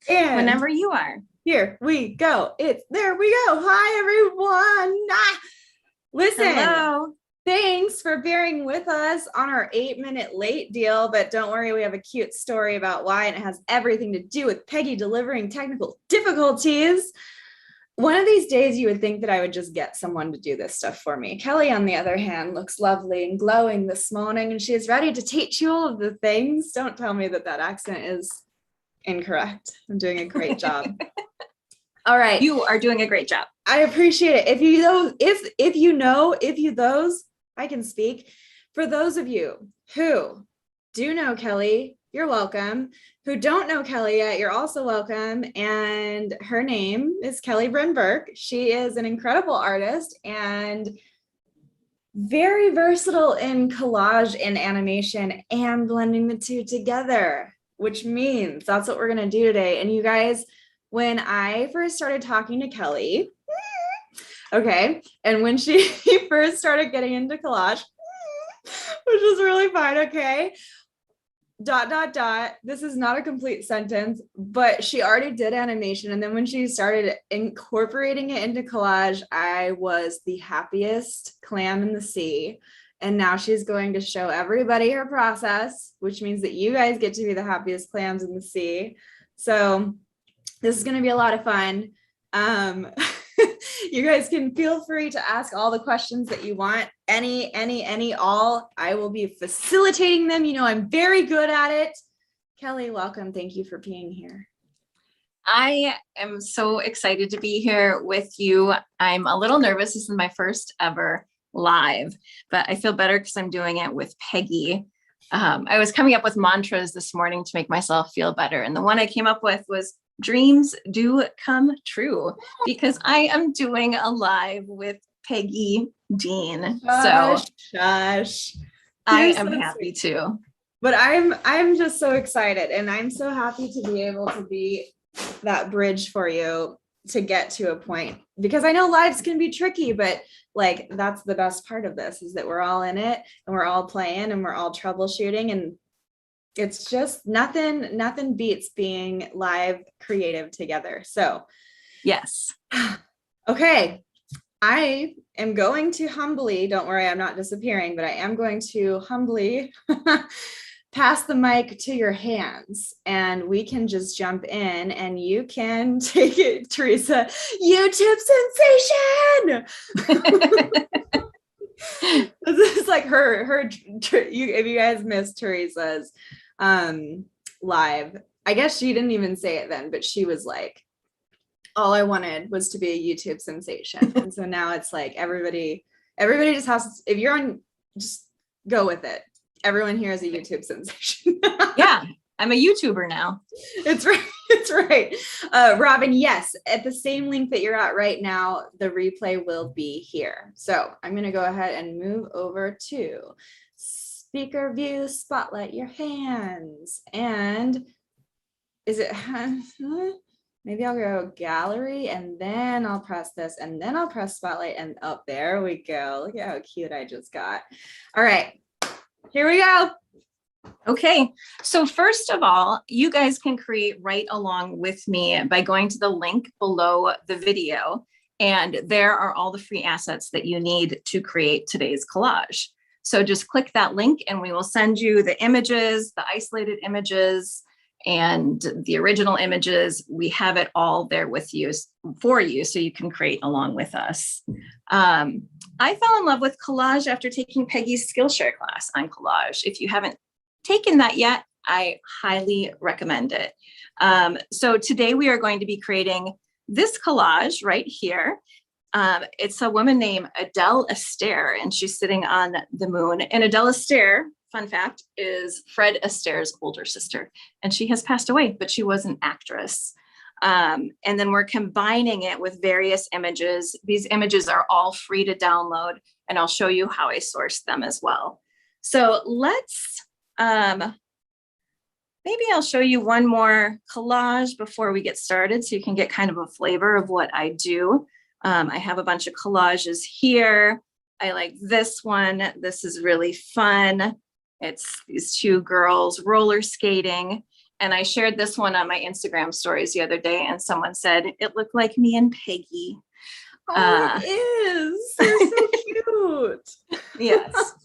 And whenever you are. here we go. There we go. Hi, everyone. Listen, Hello. thanks for bearing with us on our 8-minute late deal, but don't worry, we have a cute story about why, and it has everything to do with Peggy delivering technical difficulties. One of these days, you would think that I would just get someone to do this stuff for me. Kelley, on the other hand, looks lovely and glowing this morning, and she is ready to teach you all of the things. Don't tell me that accent is incorrect. I'm doing a great job. All right. You are doing a great job. I appreciate it. I can speak. For those of you who do know Kelley, you're welcome. Who don't know Kelley yet, you're also welcome. And her name is Kelley Bren Burke. She is an incredible artist and very versatile in collage and animation and blending the two together, which means that's what we're going to do today. And you guys, when I first started talking to Kelley, okay, and when she first started getting into collage, which was really fun, okay, ... This is not a complete sentence, but she already did animation. And then when she started incorporating it into collage, I was the happiest clam in the sea. And now she's going to show everybody her process, which means that you guys get to be the happiest clams in the sea. So this is going to be a lot of fun. You guys can feel free to ask all the questions that you want. All. I will be facilitating them. You know, I'm very good at it. Kelley, welcome. Thank you for being here. I am so excited to be here with you. I'm a little nervous. This is my first ever live, but I feel better because I'm doing it with Peggy. I was coming up with mantras this morning to make myself feel better. And the one I came up with was dreams do come true, because I am doing a live with Peggy Dean. Shush. I am happy too. But I'm just so excited, and I'm so happy to be able to be that bridge for you to get to a point, because I know lives can be tricky, but like that's the best part of this, is that we're all in it and we're all playing and we're all troubleshooting, and it's just nothing beats being live creative together. So yes. Okay. I am going to humbly, don't worry, I'm not disappearing, but I am going to humbly pass the mic to your hands, and we can just jump in and you can take it, Teresa. YouTube sensation. This is like her if you guys missed Teresa's live, I guess she didn't even say it then, but she was like, all I wanted was to be a YouTube sensation. And so now it's like everybody just has to, if you're on, just go with it. Everyone here is a YouTube sensation. Yeah, I'm a YouTuber now. It's right. It's right. Robin, yes, at the same link that you're at right now, the replay will be here. So I'm going to go ahead and move over to speaker view, spotlight your hands. And is it, maybe I'll go gallery, and then I'll press this, and then I'll press spotlight, and oh, there we go. Look at how cute I just got. All right, here we go. Okay, so first of all, you guys can create right along with me by going to the link below the video, and there are all the free assets that you need to create today's collage. So just click that link and we will send you the images, the isolated images, and the original images. We have it all there with you, for you, so you can create along with us. I fell in love with collage after taking Peggy's Skillshare class on collage. If you haven't taken that yet, I highly recommend it. So today we are going to be creating this collage right here. It's a woman named Adele Astaire, and she's sitting on the moon. And Adele Astaire, fun fact, is Fred Astaire's older sister, and she has passed away, but she was an actress. And then we're combining it with various images. These images are all free to download, and I'll show you how I sourced them as well. So let's, maybe I'll show you one more collage before we get started, so you can get kind of a flavor of what I do. I have a bunch of collages here. I like this one. This is really fun. It's these two girls roller skating. And I shared this one on my Instagram stories the other day, and someone said it looked like me and Peggy. Oh, it is. They're so cute. Yes.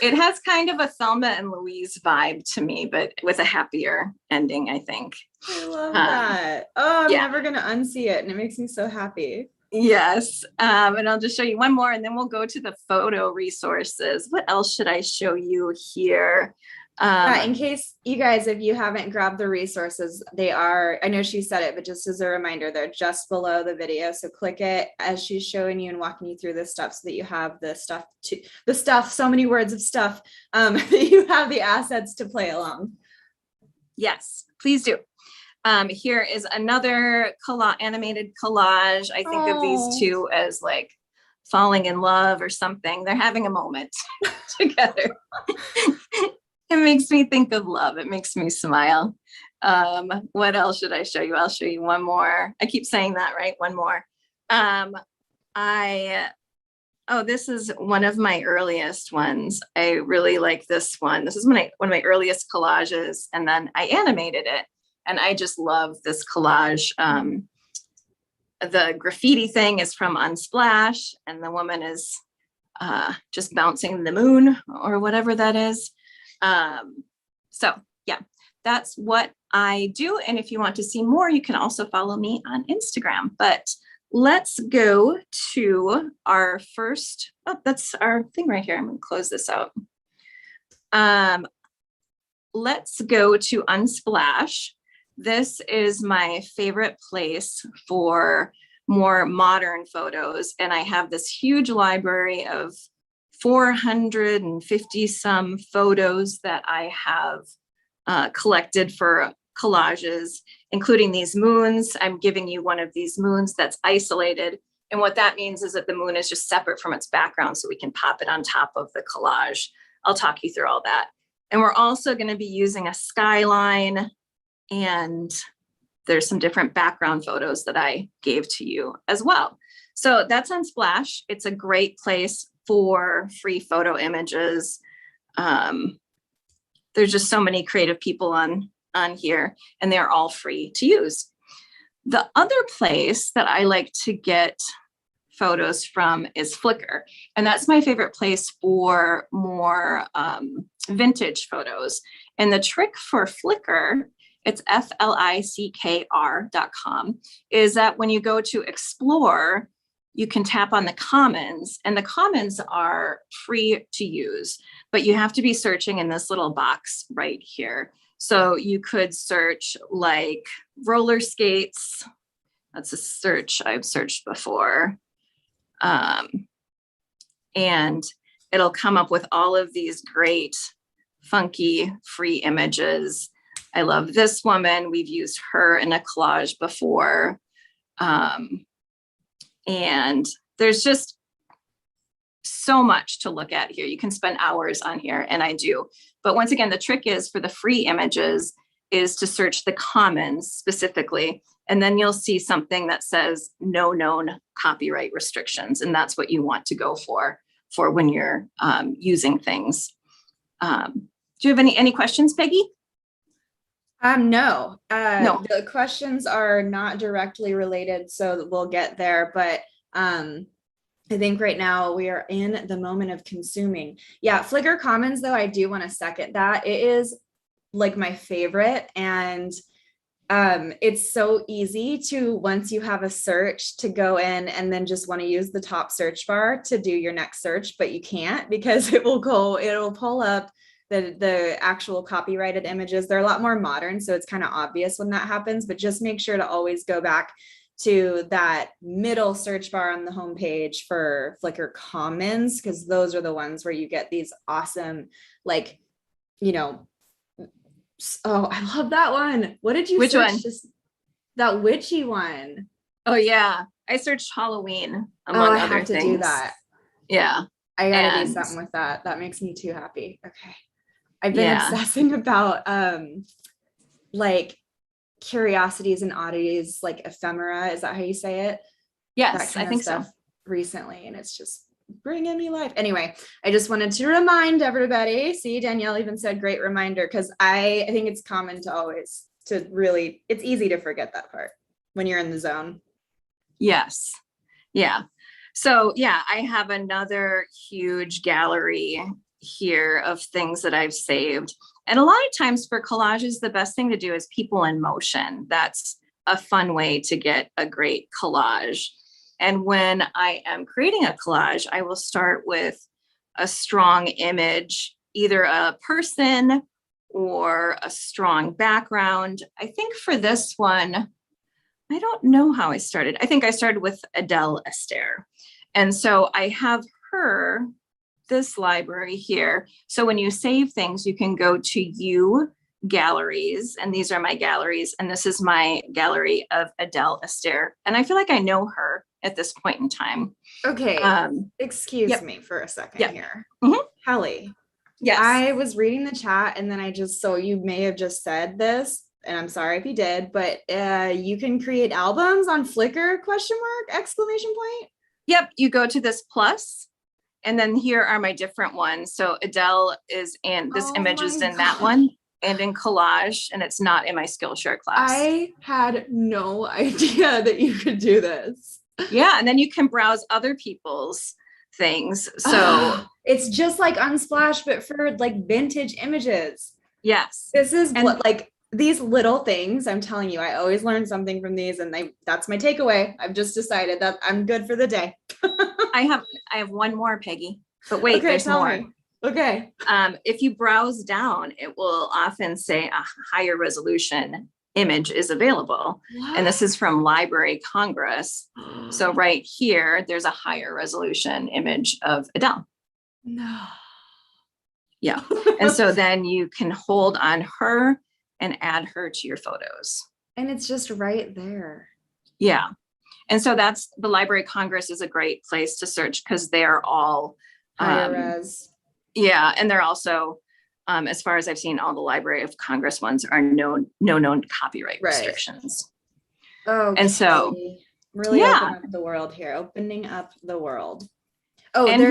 It has kind of a Thelma and Louise vibe to me, but with a happier ending, I think. I love that. Oh, I'm yeah. never going to unsee it. And it makes me so happy. Yes. And I'll just show you one more and then we'll go to the photo resources. What else should I show you here? In case you guys, if you haven't grabbed the resources, they are, I know she said it, but just as a reminder, they're just below the video. So click it as she's showing you and walking you through this stuff so that you have so many words of stuff, that you have the assets to play along. Yes, please do. Here is another animated collage. I think of these two as like falling in love or something. They're having a moment together. It makes me think of love. It makes me smile. What else should I show you? I'll show you one more. I keep saying that, right? One more. This is one of my earliest ones. I really like this one. This is one of my earliest collages, and then I animated it. And I just love this collage. The graffiti thing is from Unsplash, and the woman is just bouncing the moon or whatever that is. So yeah, that's what I do. And if you want to see more, you can also follow me on Instagram. But let's go to our first, that's our thing right here. I'm gonna close this out. Let's go to Unsplash. This is my favorite place for more modern photos. And I have this huge library of 450 some photos that I have collected for collages, including these moons. I'm giving you one of these moons that's isolated. And what that means is that the moon is just separate from its background, so we can pop it on top of the collage. I'll talk you through all that. And we're also going to be using a skyline, and there's some different background photos that I gave to you as well. So that's Unsplash. It's a great place for free photo images. There's just so many creative people on here, and they're all free to use. The other place that I like to get photos from is Flickr. And that's my favorite place for more vintage photos. And the trick for Flickr, it's FLICKR.com, is that when you go to explore, you can tap on the comments, and the comments are free to use, but you have to be searching in this little box right here. So you could search like roller skates. That's a search I've searched before. And it'll come up with all of these great, funky, free images. I love this woman. We've used her in a collage before. And there's just so much to look at here. You can spend hours on here, and I do. But once again, the trick is for the free images is to search the comments specifically, and then you'll see something that says no known copyright restrictions. And that's what you want to go for when you're using things. Do you have any questions, Peggy? No. No. The questions are not directly related, so we'll get there. But I think right now we are in the moment of consuming. Yeah, Flickr Commons, though, I do want to second that. It is like my favorite, and it's so easy to, once you have a search, to go in and then just want to use the top search bar to do your next search, but you can't, because it'll pull up the actual copyrighted images. They're a lot more modern, so it's kind of obvious when that happens, but just make sure to always go back to that middle search bar on the homepage for Flickr Commons, because those are the ones where you get these awesome, like, oh, I love that one. What did you Which search? one? Just that witchy one. Oh yeah, I searched Halloween among I other have to things. do that. Yeah, I gotta do something with that. That makes me too happy. Okay, I've been Yeah. obsessing about like curiosities and oddities, like ephemera. Is that how you say it? Yes, I think so. Recently, and it's just bringing me life. Anyway, I just wanted to remind everybody. See, Danielle even said great reminder, because I think it's common to always to really, it's easy to forget that part when you're in the zone. Yes. Yeah. So yeah, I have another huge gallery here of things that I've saved. And a lot of times for collages, the best thing to do is people in motion. That's a fun way to get a great collage. And when I am creating a collage, I will start with a strong image, either a person or a strong background. I think for this one, I don't know how I started. I think I started with Adele Astaire. And so I have her, this library here. So when you save things, you can go to You Galleries, and these are my galleries. And this is my gallery of Adele Astaire. And I feel like I know her at this point in time. Okay. Excuse me for a second here. Kelley. Yes. I was reading the chat and then so you may have just said this, and I'm sorry if you did, but you can create albums on Flickr, ? Exclamation point. Yep. You go to this plus, and then here are my different ones. So Adele is in this image is in that one, and in collage, and it's not in my Skillshare class. I had no idea that you could do this. Yeah. And then you can browse other people's things. So it's just like Unsplash, but for like vintage images. Yes. This is what, like, these little things, I'm telling you, I always learn something from these, and that's my takeaway. I've just decided that I'm good for the day. I have one more, Peggy, but wait, okay, there's more. Me. Okay. If you browse down, it will often say a higher resolution image is available. What? And this is from Library Congress. So right here, there's a higher resolution image of Adele. No. Yeah. And so then you can hold on her and add her to your photos. And it's just right there. Yeah. And so that's the Library Congress is a great place to search, because they're all higher res. Yeah. And they're also, as far as I've seen, all the Library of Congress ones are no known copyright restrictions. Oh, and so really opening up the world here, opening up the world. Oh, and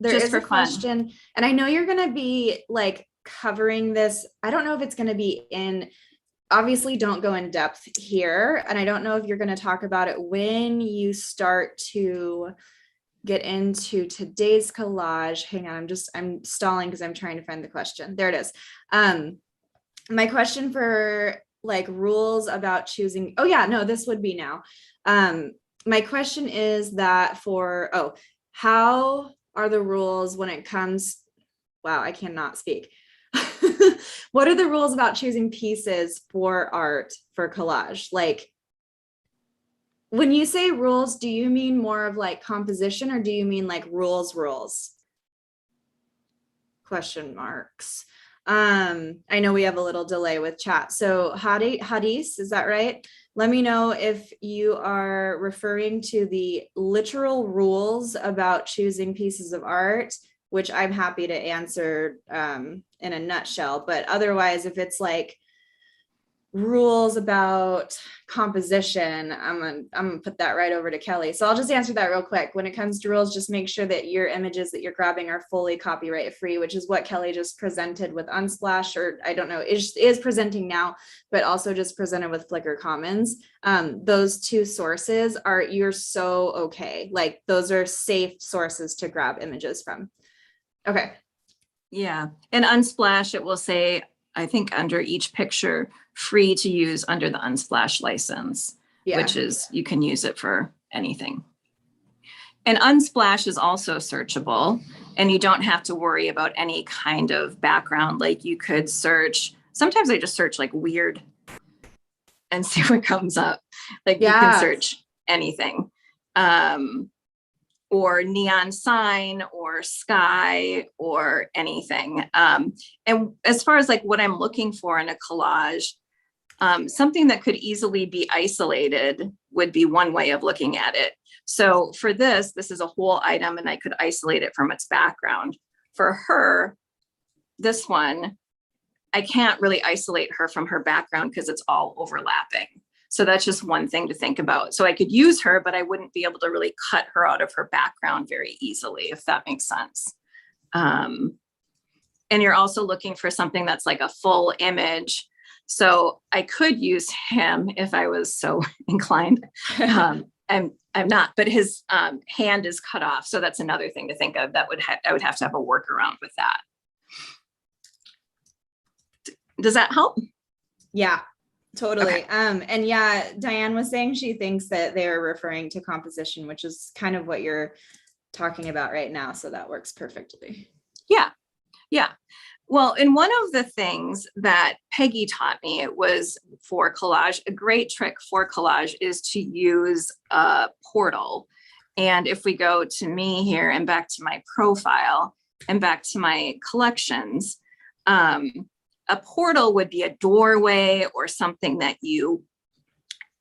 there is a question, and I know you're going to be like covering this. I don't know if it's going to be obviously don't go in depth here. And I don't know if you're going to talk about it when you start to get into today's collage. Hang on, I'm stalling because I'm trying to find the question. There it is. My question for like rules about choosing. Oh yeah, no, this would be now. My question is that how are the rules when it comes, wow, I cannot speak. What are the rules about choosing pieces for art for collage? Like, when you say rules, do you mean more of like composition, or do you mean like rules? Question marks. I know we have a little delay with chat. So Hadis, is that right? Let me know if you are referring to the literal rules about choosing pieces of art, which I'm happy to answer in a nutshell. But otherwise, if it's like rules about composition, I'm gonna put that right over to Kelley. So I'll just answer that real quick. When it comes to rules, just make sure that your images that you're grabbing are fully copyright free, which is what Kelley just presented with Unsplash, or I don't know, is presenting now, but also just presented with Flickr Commons. Those two sources you're so okay. Like, those are safe sources to grab images from. Okay. Yeah. And Unsplash, it will say, I think under each picture, free to use under the Unsplash license, which is, you can use it for anything. And Unsplash is also searchable, and you don't have to worry about any kind of background. Like, you could search, sometimes I just search like weird and see what comes up. Like, you can search anything. Or neon sign or sky or anything. And as far as like what I'm looking for in a collage, something that could easily be isolated would be one way of looking at it. So for this is a whole item, and I could isolate it from its background. For her, this one, I can't really isolate her from her background because it's all overlapping. So that's just one thing to think about. So I could use her, but I wouldn't be able to really cut her out of her background very easily, if that makes sense. And you're also looking for something that's like a full image. So I could use him if I was so inclined. I'm not, but his hand is cut off. So that's another thing to think of. That I would have to have a workaround with that. Does that help? Yeah, totally. Okay. And yeah, Diane was saying she thinks that they're referring to composition, which is kind of what you're talking about right now. So that works perfectly. Yeah. Yeah. Well, and one of the things that Peggy taught me, it was for collage, a great trick for collage is to use a portal. And if we go to me here and back to my profile and back to my collections, a portal would be a doorway or something that you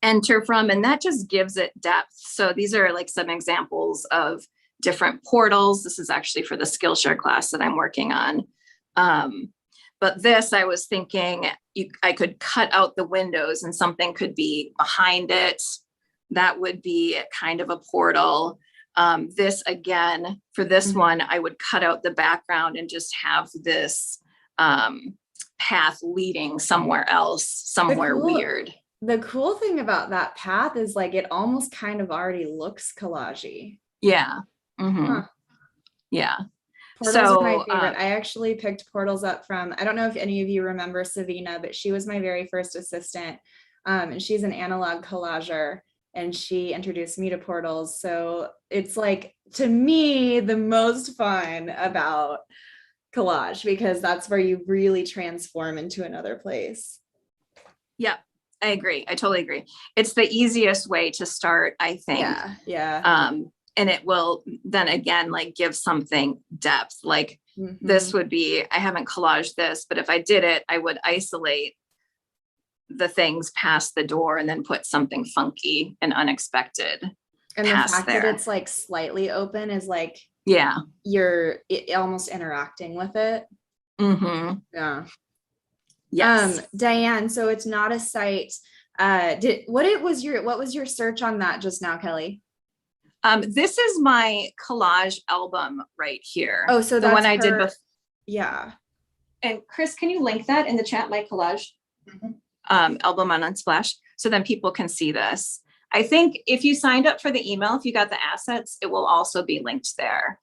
enter from, and that just gives it depth. So these are like some examples of different portals. This is actually for the Skillshare class that I'm working on. But this, I was thinking I could cut out the windows and something could be behind it. That would be kind of a portal. This again, for this one, I would cut out the background and just have this path leading somewhere else, somewhere weird. The cool thing about that path is like it almost kind of already looks collage-y. Yeah. Mm-hmm. Huh. Yeah. Portals are my favorite. I actually picked portals up from, I don't know if any of you remember Savina, but she was my very first assistant. And she's an analog collager and she introduced me to portals. So it's like, to me, the most fun about collage, because that's where you really transform into another place. Yeah, I agree. I totally agree. It's the easiest way to start, I think. Yeah. Yeah. And it will then again, like give something depth. Like this would be, I haven't collaged this, but if I did it, I would isolate the things past the door and then put something funky and unexpected. And the fact that it's like slightly open is like, yeah, you're almost interacting with it. Mm-hmm. Yeah. Yes. Diane, so it's not a site. What was your search on that just now, Kelley? This is my collage album right here. Oh, so the that's one I did before. Yeah. And Chris, can you link that in the chat, my collage album on Unsplash, so then people can see this. I think if you signed up for the email, if you got the assets, it will also be linked there.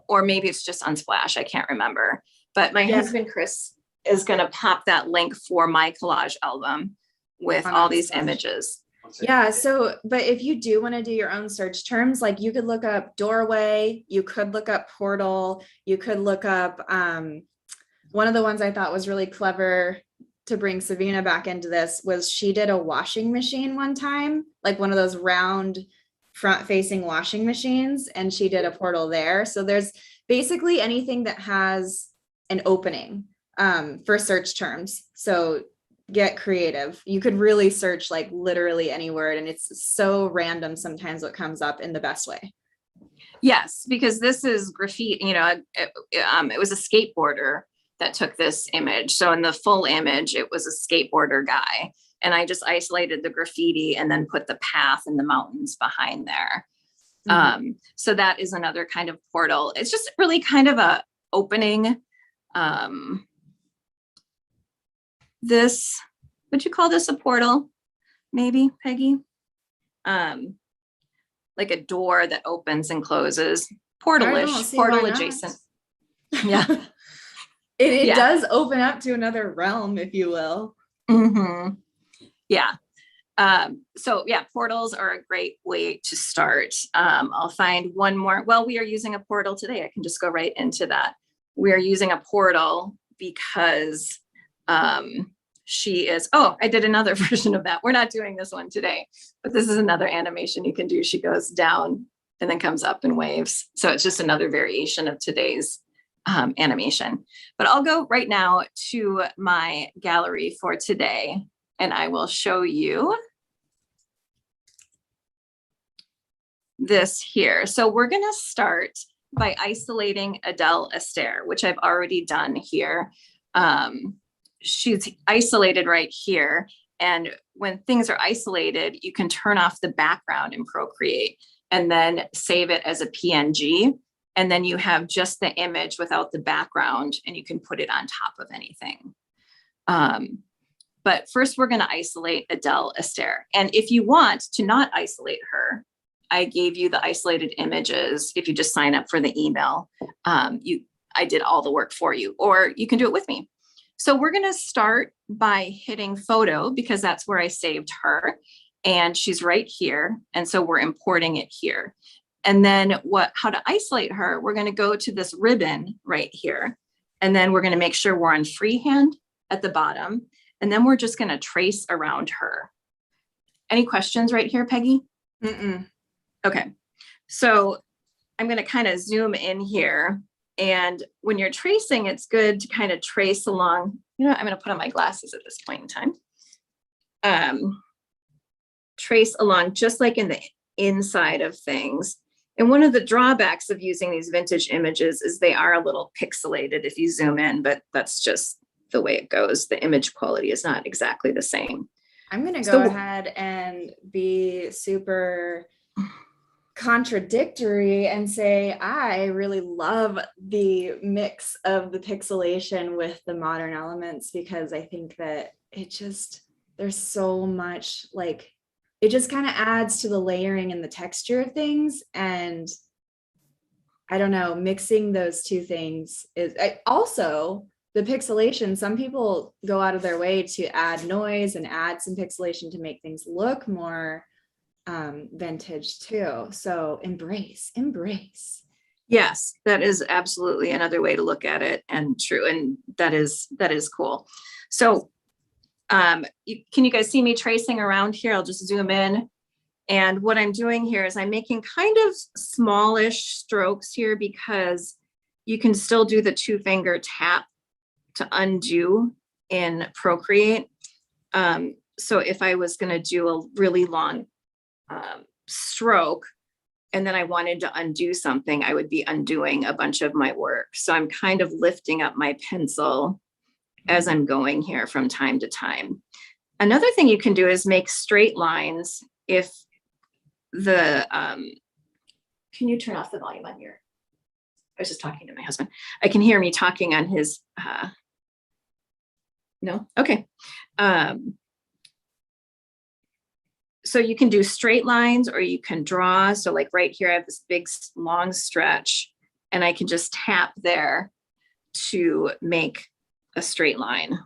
Or maybe it's just Unsplash, I can't remember. But my husband, Chris, is going to pop that link for my collage album with all these images. Yeah. So, but if you do want to do your own search terms, like you could look up doorway, you could look up portal, you could look up, one of the ones I thought was really clever to bring Savina back into this was she did a washing machine one time, like one of those round front facing washing machines. And she did a portal there. So there's basically anything that has an opening, for search terms. So get creative. You could really search like literally any word, and it's so random sometimes what comes up in the best way. Yes, because this is graffiti, it was a skateboarder that took this image. So in the full image, it was a skateboarder guy. And I just isolated the graffiti and then put the path and the mountains behind there. So that is another kind of portal. It's just really kind of a opening. This, would you call this a portal? Maybe, Peggy? Like a door that opens and closes. Portal-ish, portal adjacent. Yeah. It does open up to another realm, if you will. Yeah. So yeah, portals are a great way to start. I'll find one more. Well, we are using a portal today. I can just go right into that. We are using a portal because she is, I did another version of that. We're not doing this one today, but this is another animation you can do. She goes down and then comes up and waves. So it's just another variation of today's animation. But I'll go right now to my gallery for today, and I will show you this here. So we're going to start by isolating Adele Astaire, which I've already done here. She's isolated right here. And when things are isolated, you can turn off the background in Procreate and then save it as a PNG. And then you have just the image without the background, and you can put it on top of anything. But first we're going to isolate Adele Astaire. And if you want to not isolate her, I gave you the isolated images. If you just sign up for the email, I did all the work for you, or you can do it with me. So we're going to start by hitting photo, because that's where I saved her. And she's right here. And so we're importing it here. And then how to isolate her, we're going to go to this ribbon right here. And then we're going to make sure we're on freehand at the bottom. And then we're just going to trace around her. Any questions right here, Peggy? Mm-mm. Okay. So I'm going to kind of zoom in here. And when you're tracing, it's good to kind of trace along. You know, I'm going to put on my glasses at this point in time. Trace along just like in the inside of things. And one of the drawbacks of using these vintage images is they are a little pixelated if you zoom in, but that's just the way it goes. The image quality is not exactly the same. I'm going to go ahead and be super contradictory and say I really love the mix of the pixelation with the modern elements, because I think that there's so much, like, it just kind of adds to the layering and the texture of things. And I don't know, mixing those two things is also the pixelation. Some people go out of their way to add noise and add some pixelation to make things look more vintage too. So embrace. Yes, that is absolutely another way to look at it, and true. And that is cool. So can you guys see me tracing around here? I'll just zoom in. And what I'm doing here is I'm making kind of smallish strokes here, because you can still do the 2-finger tap to undo in Procreate. So if I was going to do a really long stroke and then I wanted to undo something, I would be undoing a bunch of my work. So I'm kind of lifting up my pencil as I'm going here from time to time. Another thing you can do is make straight lines. If the, can you turn off the volume on your, I was just talking to my husband. I can hear me talking on his, no? Okay. So you can do straight lines, or you can draw. So like right here, I have this big long stretch, and I can just tap there to make a straight line.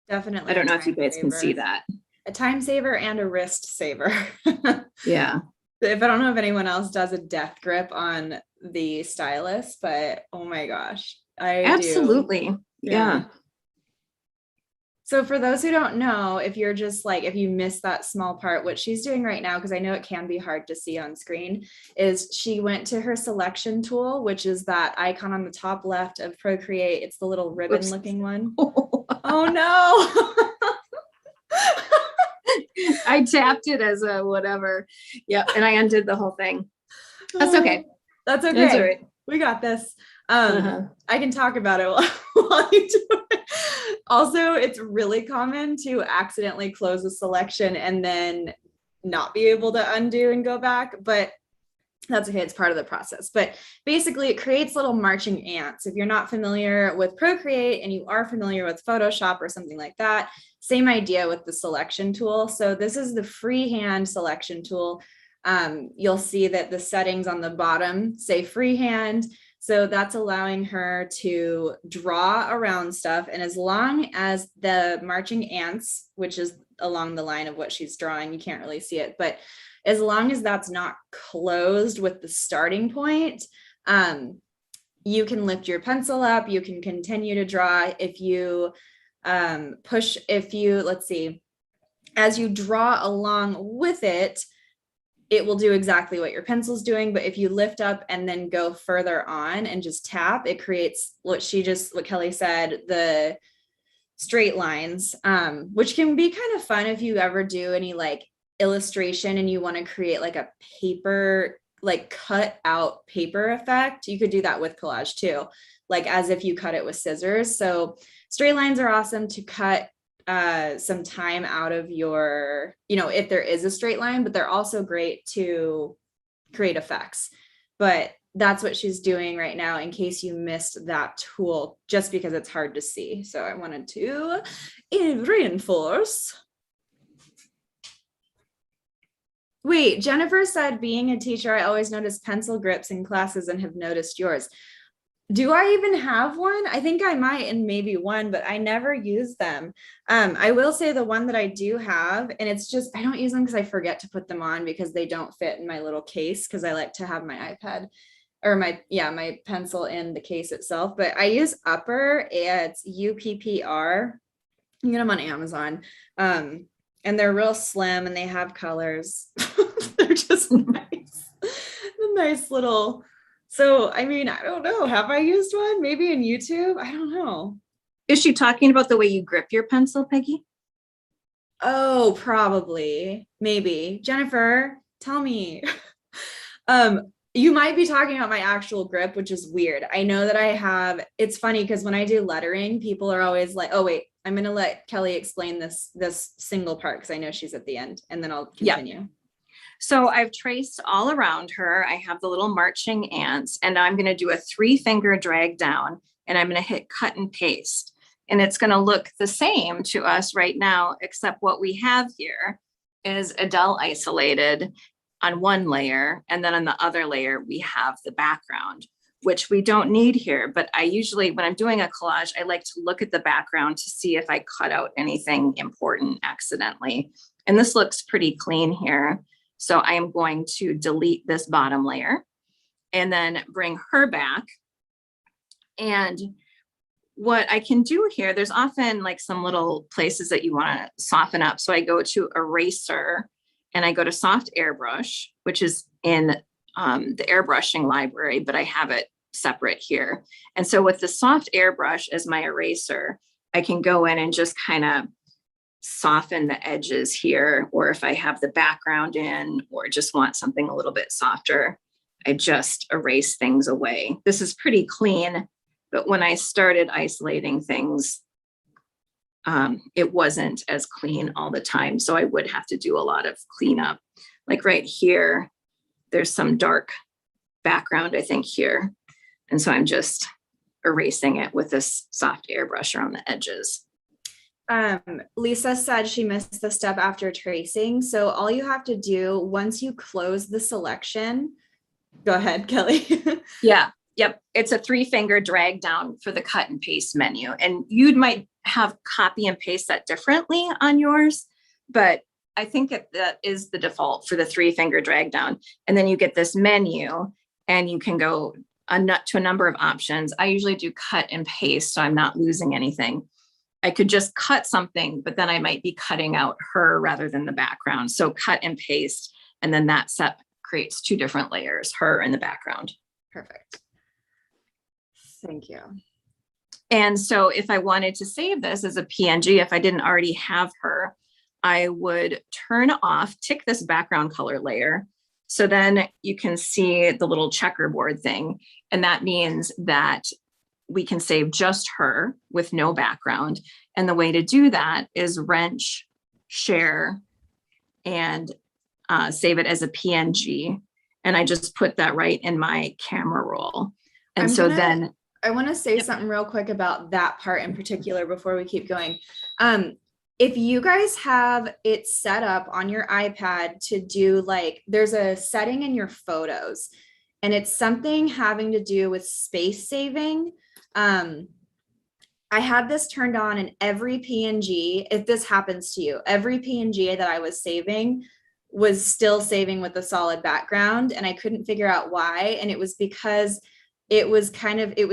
Definitely. I don't know if you guys can see that. A time saver and a wrist saver. Yeah. If I don't know if anyone else does a death grip on the stylus, but oh my gosh, I absolutely do. Yeah. So for those who don't know, if you're just like, if you miss that small part, what she's doing right now, because I know it can be hard to see on screen, is she went to her selection tool, which is that icon on the top left of Procreate. It's the little ribbon looking one. Oh no. I tapped it as a whatever. Yep. And I undid the whole thing. That's okay. That's okay. That's all right. We got this. I can talk about it while you do it. Also, it's really common to accidentally close a selection and then not be able to undo and go back, but that's okay. It's part of the process. But basically, it creates little marching ants. If you're not familiar with Procreate and you are familiar with Photoshop or something like that, same idea with the selection tool. So this is the freehand selection tool. You'll see that the settings on the bottom say freehand. So that's allowing her to draw around stuff. And as long as the marching ants, which is along the line of what she's drawing, you can't really see it, but as long as that's not closed with the starting point, you can lift your pencil up, you can continue to draw. If you let's see, as you draw along with it, it will do exactly what your pencil's doing. But if you lift up and then go further on and just tap, it creates what Kelley said, the straight lines, which can be kind of fun if you ever do any like illustration and you want to create like a paper, like cut out paper effect. You could do that with collage too, like as if you cut it with scissors. So straight lines are awesome to cut some time out of your, if there is a straight line, but they're also great to create effects. But that's what she's doing right now in case you missed that tool, just because it's hard to see. So I wanted to reinforce. Wait, Jennifer said, being a teacher, I always notice pencil grips in classes and have noticed yours. Do I even have one? I think I might, and maybe one, but I never use them. I will say the one that I do have, and it's just, I don't use them because I forget to put them on because they don't fit in my little case, because I like to have my iPad or my pencil in the case itself. But I use Upper. It's UPPR. You can get them on Amazon. And they're real slim and they have colors. They're just nice. A nice little. So, I mean, I don't know. Have I used one? Maybe in YouTube? I don't know. Is she talking about the way you grip your pencil, Peggy? Oh, probably. Maybe. Jennifer, tell me. You might be talking about my actual grip, which is weird. I know that I have, it's funny because when I do lettering, people are always like, oh, wait, I'm going to let Kelley explain this single part because I know she's at the end, and then I'll continue. Yeah. So I've traced all around her. I have the little marching ants, and I'm going to do a 3-finger drag down, and I'm going to hit cut and paste. And it's going to look the same to us right now, except what we have here is Adele isolated on one layer. And then on the other layer, we have the background, which we don't need here. But I usually, when I'm doing a collage, I like to look at the background to see if I cut out anything important accidentally. And this looks pretty clean here. So I am going to delete this bottom layer and then bring her back. And what I can do here, there's often like some little places that you want to soften up. So I go to eraser and I go to soft airbrush, which is in the airbrushing library, but I have it separate here. And so with the soft airbrush as my eraser, I can go in and just kind of soften the edges here, or if I have the background in or just want something a little bit softer, I just erase things away. This is pretty clean, but when I started isolating things, it wasn't as clean all the time. So I would have to do a lot of cleanup. Like right here, there's some dark background, I think here. And so I'm just erasing it with this soft airbrush around the edges. Lisa said she missed the step after tracing. So all you have to do once you close the selection, go ahead, Kelley. Yeah. Yep. It's a 3-finger drag down for the cut and paste menu. And you might have copy and paste that differently on yours, but I think that is the default for the 3-finger drag down. And then you get this menu and you can go to a number of options. I usually do cut and paste, so I'm not losing anything. I could just cut something, but then I might be cutting out her rather than the background. So cut and paste, and then that step creates 2 different layers, her and the background. Perfect. Thank you. And so if I wanted to save this as a PNG, if I didn't already have her, I would turn off, tick this background color layer. So then you can see the little checkerboard thing. And that means that we can save just her with no background. And the way to do that is wrench, share, and save it as a PNG. And I just put that right in my camera roll. And I want to say something real quick about that part in particular before we keep going. If you guys have it set up on your iPad to do there's a setting in your photos and it's something having to do with space saving. I had this turned on in every PNG. If this happens to you, every PNG that I was saving was still saving with a solid background, and I couldn't figure out why. And it was because it was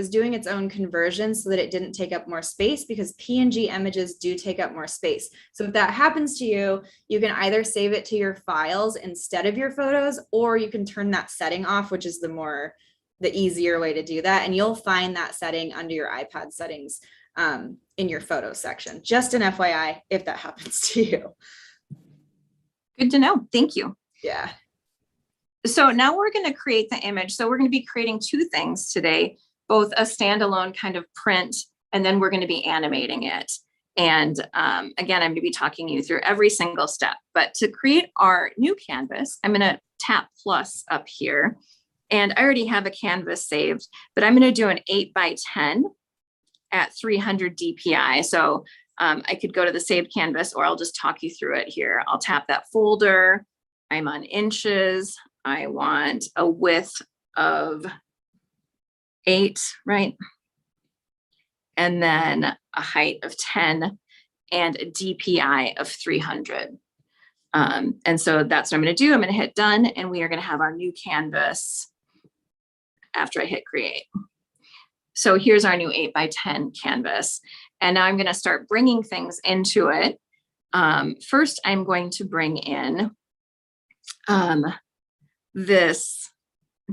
doing its own conversion so that it didn't take up more space, because PNG images do take up more space. So if that happens to you, you can either save it to your files instead of your photos, or you can turn that setting off, which is the easier way to do that. And you'll find that setting under your iPad settings in your photo section. Just an FYI, if that happens to you. Good to know. Thank you. Yeah. So now we're going to create the image. So we're going to be creating 2 things today, both a standalone kind of print, and then we're going to be animating it. And again, I'm going to be talking you through every single step. But to create our new canvas, I'm going to tap plus up here. And I already have a canvas saved, but I'm going to do an 8x10 at 300 DPI. So I could go to the saved canvas, or I'll just talk you through it here. I'll tap that folder. I'm on inches. I want a width of 8, right? And then a height of 10 and a DPI of 300. And so that's what I'm going to do. I'm going to hit done, and we are going to have our new canvas after I hit create. So here's our new 8x10 canvas. And now I'm going to start bringing things into it. First, I'm going to bring in this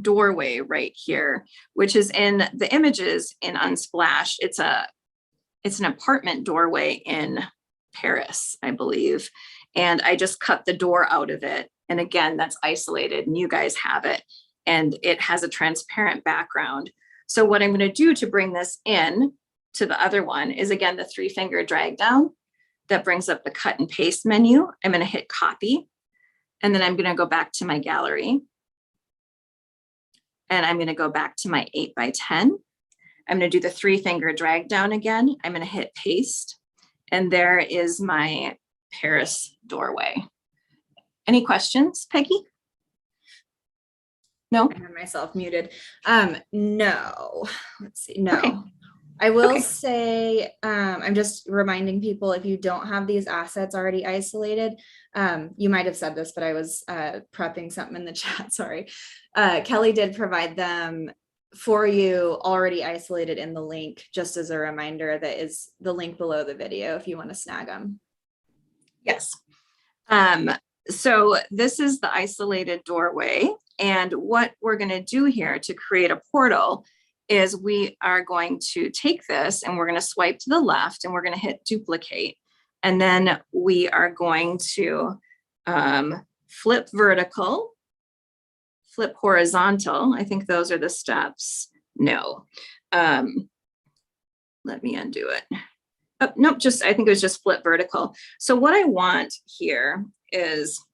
doorway right here, which is in the images in Unsplash. It's an apartment doorway in Paris, I believe. And I just cut the door out of it. And again, that's isolated, and you guys have it. And it has a transparent background. So what I'm going to do to bring this in to the other one is, again, the 3-finger drag down that brings up the cut and paste menu. I'm going to hit copy, and then I'm going to go back to my gallery. And I'm going to go back to my 8x10. I'm going to do the 3-finger drag down again. I'm going to hit paste, and there is my Paris doorway. Any questions, Peggy? No? I have myself muted. No, let's see. No, Okay. I will say, I'm just reminding people, if you don't have these assets already isolated, you might have said this, but I was prepping something in the chat. Sorry. Kelley did provide them for you already isolated in the link, just as a reminder. That is the link below the video if you want to snag them. Yes. So this is the isolated doorway. And what we're going to do here to create a portal is we are going to take this and we're going to swipe to the left, and we're going to hit duplicate. And then we are going to flip vertical, flip horizontal. I think those are the steps. No. Let me undo it. Oh, nope, I think it was just flip vertical. So what I want here is,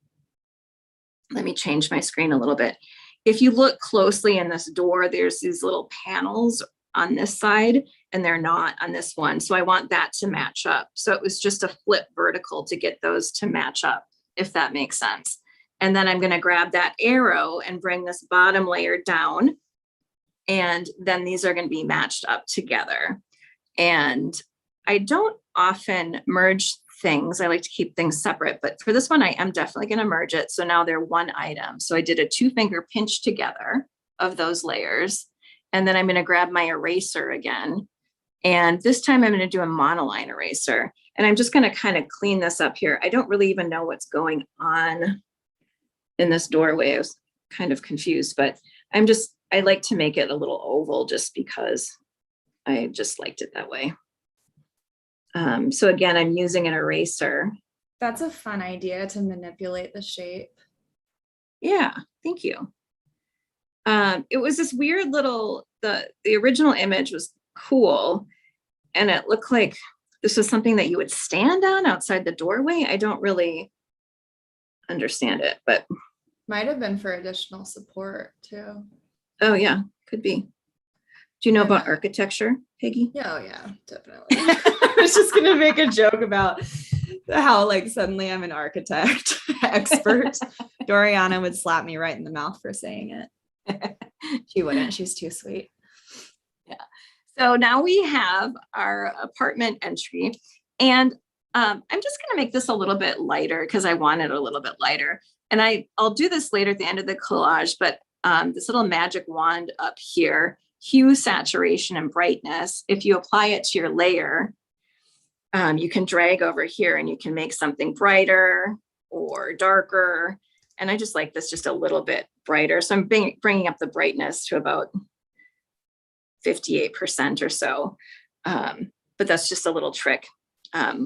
let me change my screen a little bit. If you look closely in this door, there's these little panels on this side, and they're not on this one. So I want that to match up. So it was just a flip vertical to get those to match up, if that makes sense. And then I'm going to grab that arrow and bring this bottom layer down. And then these are going to be matched up together. And I don't often merge things. I like to keep things separate, but for this one, I am definitely going to merge it. So now they're one item. So I did a 2-finger pinch together of those layers. And then I'm going to grab my eraser again. And this time I'm going to do a monoline eraser. And I'm just going to kind of clean this up here. I don't really even know what's going on in this doorway. I was kind of confused, but I like to make it a little oval just because I just liked it that way. So again, I'm using an eraser. That's a fun idea to manipulate the shape. Yeah, thank you. It was this weird little, the original image was cool, and it looked like this was something that you would stand on outside the doorway. I don't really understand it, but. Might have been for additional support too. Oh yeah, could be. Do you know about architecture, Peggy? Yeah, oh yeah, definitely. I was just gonna make a joke about how like suddenly I'm an architect expert. Doriana would slap me right in the mouth for saying it. She wouldn't. She's too sweet. Yeah. So now we have our apartment entry, and I'm just gonna make this a little bit lighter because I want it a little bit lighter. And I'll do this later at the end of the collage, but this little magic wand up here, hue, saturation, and brightness. If you apply it to your layer, you can drag over here and you can make something brighter or darker. And I just like this just a little bit brighter. So I'm bringing up the brightness to about 58% or so. But that's just a little trick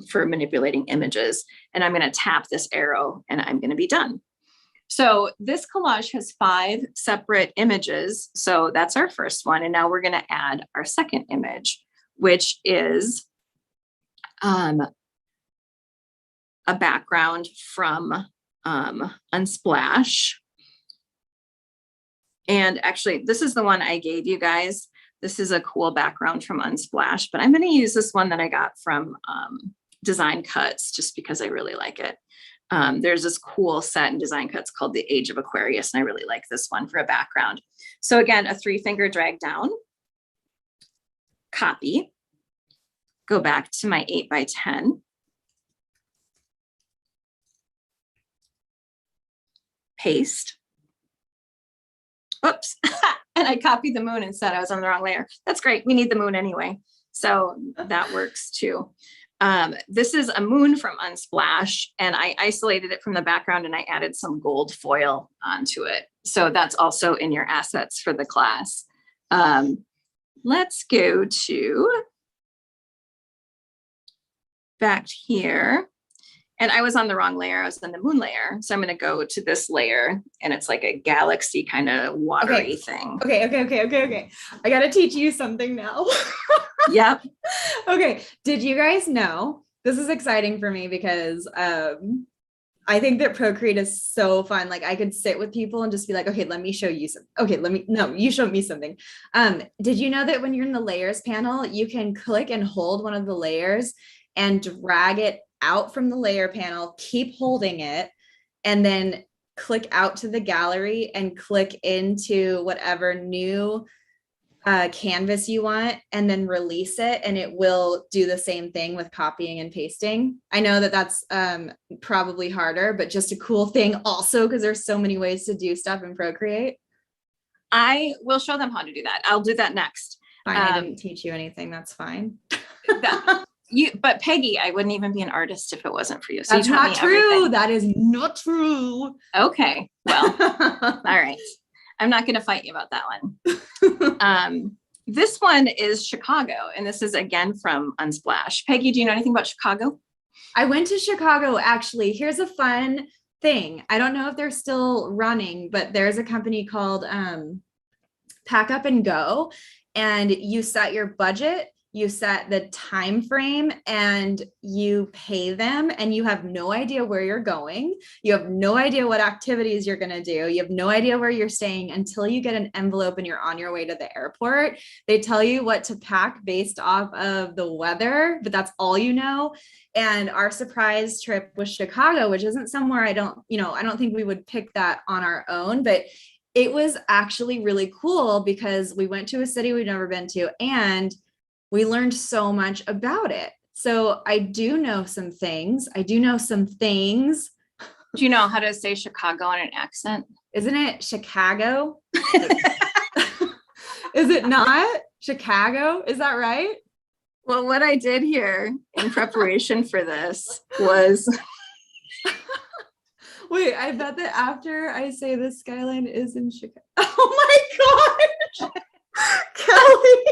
for manipulating images. And I'm going to tap this arrow and I'm going to be done. So this collage has 5 separate images. So that's our first one. And now we're going to add our second image, which is a background from Unsplash. And actually, this is the one I gave you guys. This is a cool background from Unsplash, but I'm going to use this one that I got from Design Cuts just because I really like it. There's this cool set in Design Cuts called The Age of Aquarius, and I really like this one for a background. So again, a 3-finger drag down, copy, go back to my 8x10, paste. Oops, and I copied the moon instead. I was on the wrong layer. That's great. We need the moon anyway. So that works too. This is a moon from Unsplash, and I isolated it from the background and I added some gold foil onto it. So that's also in your assets for the class. Let's go to back here. And I was on the wrong layer. I was on the moon layer. So I'm going to go to this layer, and it's like a galaxy kind of watery thing. Okay. I got to teach you something now. Yep. Okay. Did you guys know, this is exciting for me because I think that Procreate is so fun. Like I could sit with people and just be like, okay, let me show you some. Okay, you show me something. Did you know that when you're in the layers panel, you can click and hold one of the layers and drag it out from the layer panel, keep holding it, and then click out to the gallery and click into whatever new canvas you want, and then release it, and it will do the same thing with copying and pasting. I know that that's probably harder, but just a cool thing also, because there's so many ways to do stuff in Procreate. I will show them how to do that. I'll do that next. Fine, I didn't teach you anything. That's fine. But Peggy, I wouldn't even be an artist if it wasn't for you. So that's you taught not me true. everything. That is not true. Okay. Well, all right. I'm not going to fight you about that one. This one is Chicago, and this is again from Unsplash. Peggy, do you know anything about Chicago? I went to Chicago, actually. Here's a fun thing. I don't know if they're still running, but there's a company called Pack Up and Go, and you set your budget, you set the time frame, and you pay them, and you have no idea where you're going. You have no idea what activities you're going to do. You have no idea where you're staying until you get an envelope and you're on your way to the airport. They tell you what to pack based off of the weather, but that's all you know. And our surprise trip was Chicago, which isn't somewhere I don't think we would pick that on our own, but it was actually really cool because we went to a city we've never been to, and we learned so much about it. So I do know some things. Do you know how to say Chicago in an accent? Isn't it Chicago? Is it not Chicago? Is that right? Well, what I did here in preparation for this was... Wait, I bet that after I say the skyline is in Chicago. Oh my gosh! Kelley!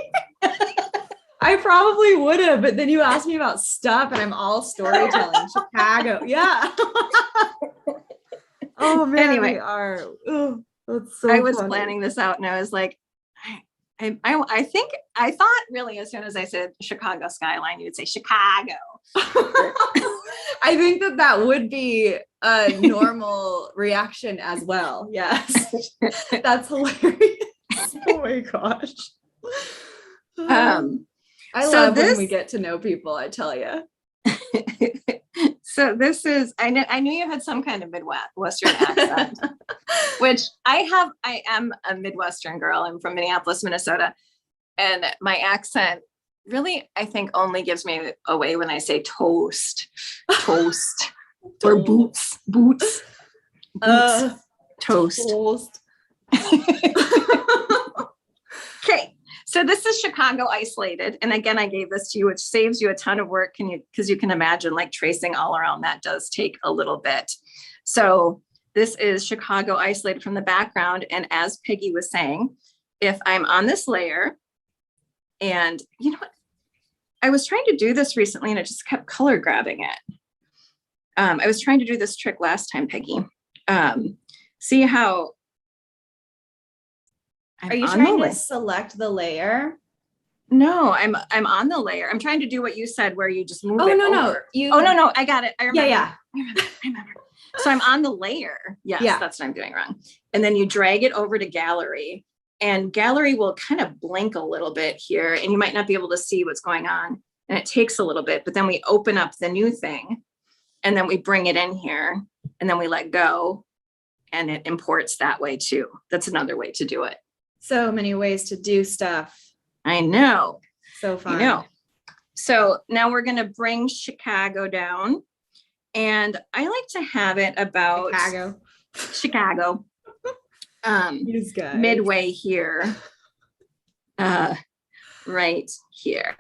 I probably would have, but then you asked me about stuff and I'm all storytelling. Chicago. Yeah. Oh man. Anyway, that's so I was funny. planning this out and I was like, I thought really as soon as I said Chicago skyline, you would say Chicago. I think that would be a normal reaction as well. Yes. That's hilarious. Oh my gosh. I love when we get to know people, I tell you. So this is, I knew you had some kind of Midwestern accent, which I am a Midwestern girl. I'm from Minneapolis, Minnesota. And my accent really, I think, only gives me away when I say toast, or boots, toast. Okay. So this is Chicago isolated. And again, I gave this to you, which saves you a ton of work. Because you can imagine like tracing all around that does take a little bit. So this is Chicago isolated from the background. And as Peggy was saying, if I'm on this layer, and you know what, I was trying to do this recently and it just kept color grabbing it. I was trying to do this trick last time, Peggy. See how are you trying to select the layer? No, I'm on the layer. I'm trying to do what you said, where you just move Oh, it no, no. over. Oh, no, I got it. I remember. Yeah. I remember. So I'm on the layer. Yes, Yeah. that's what I'm doing wrong. And then you drag it over to gallery, and gallery will kind of blink a little bit here, and you might not be able to see what's going on. And it takes a little bit, but then we open up the new thing, and then we bring it in here, and then we let go, and it imports that way too. That's another way to do it. So many ways to do stuff. I know. So fun. I know. So now we're going to bring Chicago down, and I like to have it about Chicago. Midway here, right here.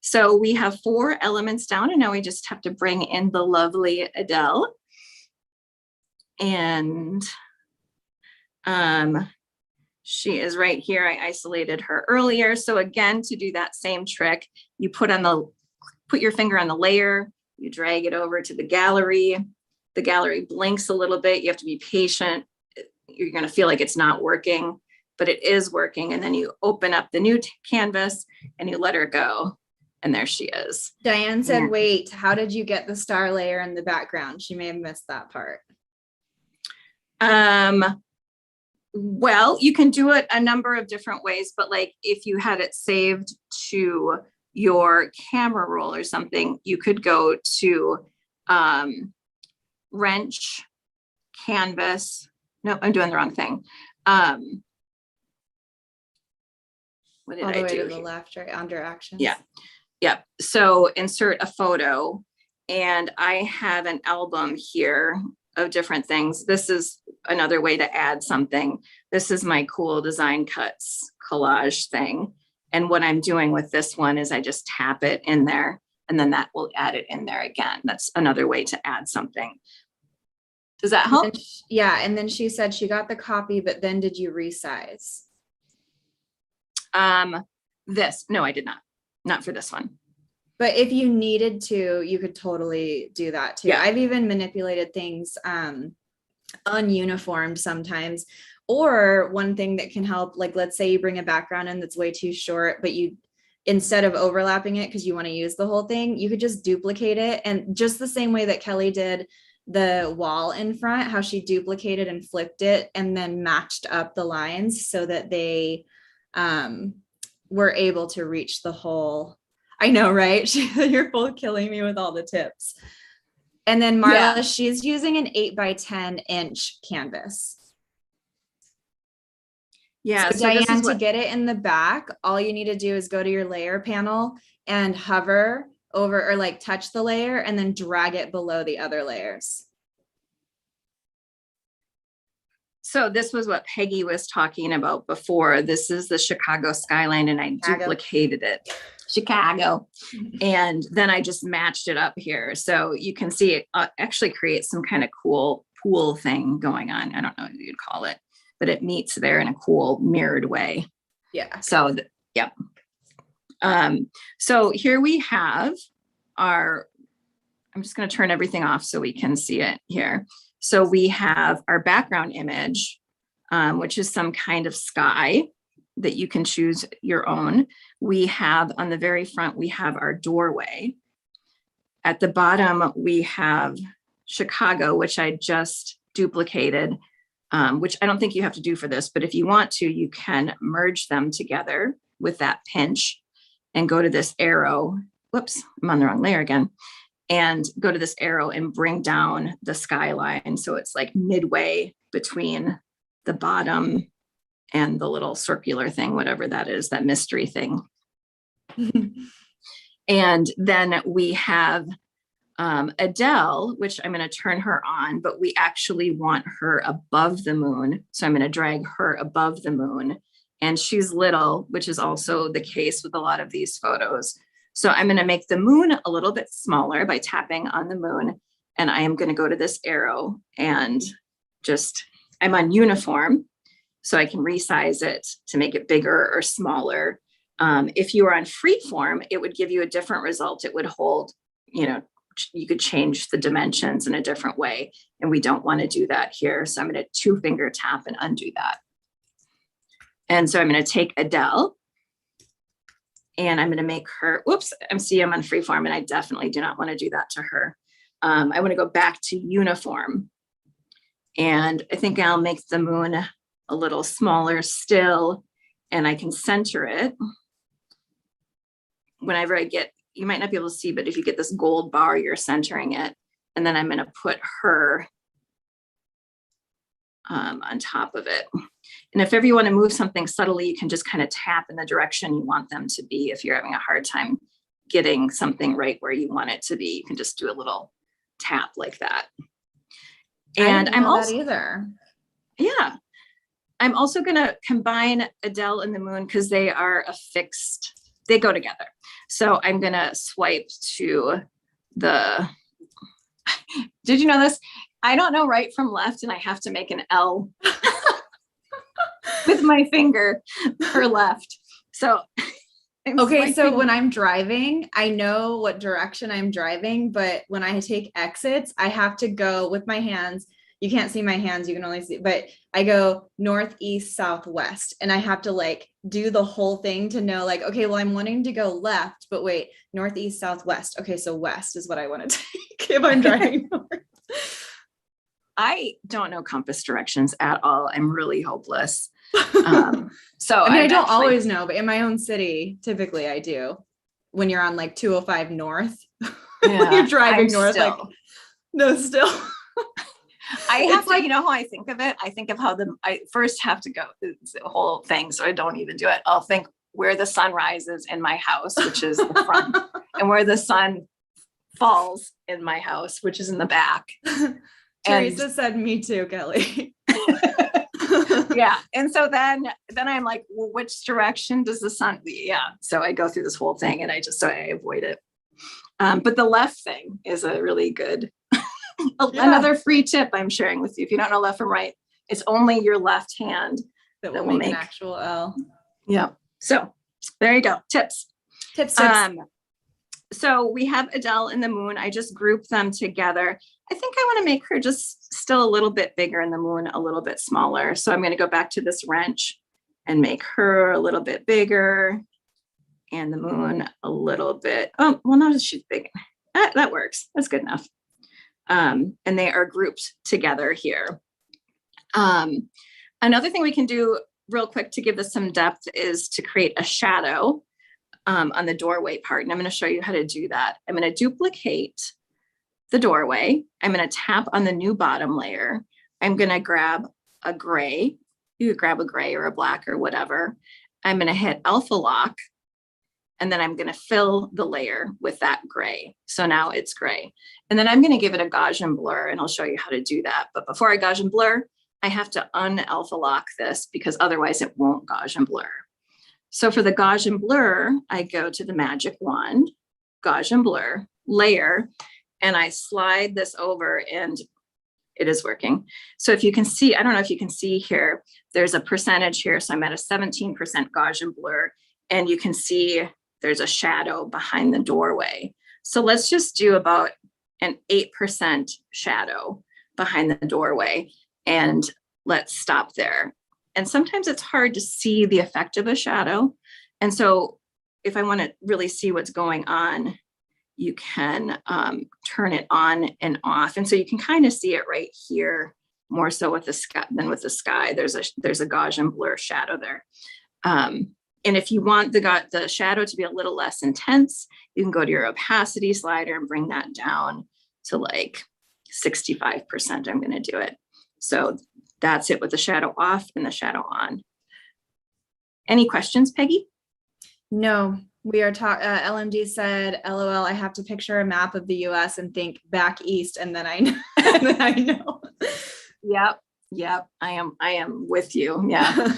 So we have 4 elements down, and now we just have to bring in the lovely Adele. And she is right here. I isolated her earlier. So again, to do that same trick, you put your finger on the layer, you drag it over to the gallery. The gallery blinks a little bit. You have to be patient. You're going to feel like it's not working, but it is working. And then you open up the new canvas and you let her go. And there she is. Diane said, wait, how did you get the star layer in the background? She may have missed that part. Well, you can do it a number of different ways, but like if you had it saved to your camera roll or something, you could go to wrench, canvas. No, I'm doing the wrong thing. What did All the I way do to the here? left, right under actions. Yeah. Yep. So insert a photo, and I have an album here of different things. This is another way to add something. This is my cool design cuts collage thing. And what I'm doing with this one is I just tap it in there, and then that will add it in there again. That's another way to add something. Does that help? Yeah. And then she said she got the copy, but then did you resize? No, I did not. Not for this one. But if you needed to, you could totally do that too. Yeah. I've even manipulated things ununiformed sometimes. Or one thing that can help, like let's say you bring a background in that's way too short, but you, instead of overlapping it because you want to use the whole thing, you could just duplicate it. And just the same way that Kelley did the wall in front, how she duplicated and flipped it and then matched up the lines so that they were able to reach the whole. I know, right? You're both killing me with all the tips. And then Marla, she's using an 8x10-inch canvas. Yeah. So Diane, to get it in the back, all you need to do is go to your layer panel and hover over or like touch the layer and then drag it below the other layers. So this was what Peggy was talking about before. This is the Chicago skyline, and I duplicated it. Chicago. And then I just matched it up here. So you can see it actually creates some kind of cool pool thing going on. I don't know what you'd call it, but it meets there in a cool mirrored way. Yeah. So, yep. So here we have our, I'm just going to turn everything off so we can see it here. So we have our background image, which is some kind of sky that you can choose your own. We have on the very front, we have our doorway. At the bottom, we have Chicago, which I just duplicated, which I don't think you have to do for this, but if you want to, you can merge them together with that pinch and go to this arrow. Whoops, I'm on the wrong layer again. And go to this arrow and bring down the skyline. So it's like midway between the bottom and the little circular thing, whatever that is, that mystery thing. And then we have Adele, which I'm going to turn her on, but we actually want her above the moon. So I'm going to drag her above the moon. And she's little, which is also the case with a lot of these photos. So I'm going to make the moon a little bit smaller by tapping on the moon. And I am going to go to this arrow and just, I'm on uniform, so I can resize it to make it bigger or smaller. If you were on freeform, it would give you a different result. It would hold, you know, you could change the dimensions in a different way. And we don't want to do that here. So I'm going to 2-finger tap and undo that. And so I'm going to take Adele And I'm going to make her, whoops, I'm on freeform, and I definitely do not want to do that to her. I want to go back to uniform. And I think I'll make the moon a little smaller still, and I can center it. Whenever I get, you might not be able to see, but if you get this gold bar, you're centering it. And then I'm going to put her on top of it. And if ever you want to move something subtly, you can just kind of tap in the direction you want them to be. If you're having a hard time getting something right where you want it to be, you can just do a little tap like that. And I'm also either. Yeah. I'm also going to combine Adele and the moon because they are affixed. They go together. So I'm going to swipe to the, did you know this? I don't know right from left, and I have to make an L with my finger for left. So okay, so when I'm driving, I know what direction I'm driving, but when I take exits, I have to go with my hands. You can't see my hands, you can only see, but I go north, east, south, west, and I have to like do the whole thing to know like, okay, well, I'm wanting to go left, but wait, north, east, south, west. Okay, so west is what I want to take if I'm driving north. I don't know compass directions at all. I'm really hopeless. So I mean, I don't always know, but in my own city, typically I do. When you're on like 205 north, yeah, you're driving north, like no, still. I have to, you know how I think of it? I think of how I first have to go the whole thing. So I don't even do it. I'll think where the sun rises in my house, which is the front, and where the sun falls in my house, which is in the back. Teresa said, me too, Kelley. Yeah. And so then I'm like, well, which direction does the sun? Yeah. So I go through this whole thing, and I avoid it. But the left thing is a really good, another free tip I'm sharing with you. If you don't know left from right, it's only your left hand that will make an actual L. Yeah. So there you go. Tips. So we have Adele and the moon. I just grouped them together. I think I want to make her just still a little bit bigger and the moon a little bit smaller. So I'm going to go back to this wrench and make her a little bit bigger and the moon a little bit. Oh, well, no, she's big. That works. That's good enough. And they are grouped together here. Another thing we can do real quick to give this some depth is to create a shadow on the doorway part. And I'm going to show you how to do that. I'm going to duplicate the doorway. I'm going to tap on the new bottom layer. I'm going to grab a gray. You could grab a gray or a black or whatever. I'm going to hit Alpha Lock, and then I'm going to fill the layer with that gray. So now it's gray. And then I'm going to give it a Gaussian blur, and I'll show you how to do that. But before I Gaussian blur, I have to un-alpha lock this because otherwise it won't Gaussian blur. So for the Gaussian blur, I go to the magic wand, Gaussian blur, layer, and I slide this over, and it is working. So if you can see, I don't know if you can see here, there's a percentage here. So I'm at a 17% Gaussian blur, and you can see there's a shadow behind the doorway. So let's just do about an 8% shadow behind the doorway, and let's stop there. And sometimes it's hard to see the effect of a shadow. And so if I want to really see what's going on, you can turn it on and off. And so you can kind of see it right here, more so with the sky than with the sky. There's a Gaussian blur shadow there. And if you want the shadow to be a little less intense, you can go to your opacity slider and bring that down to like 65%. I'm going to do it. So that's it with the shadow off and the shadow on. Any questions, Peggy? No, we are talking. LMD said, LOL, I have to picture a map of the US and think back east, and then I know. And then I know. Yep. I am with you. Yeah.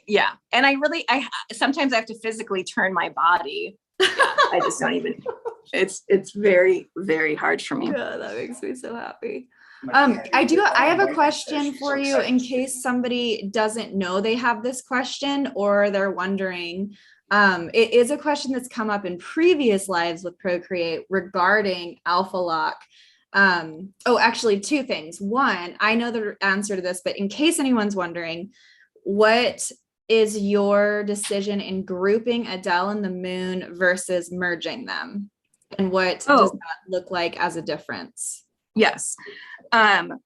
Yeah. And I sometimes I have to physically turn my body. Yeah, I just don't even, it's very, very hard for me. Yeah, that makes me so happy. I have a question for you in case somebody doesn't know they have this question or they're wondering. It is a question that's come up in previous lives with Procreate regarding Alpha Lock. Actually, two things. One, I know the answer to this, but in case anyone's wondering, what is your decision in grouping Adele and the moon versus merging them? And what does that look like as a difference? Yes. I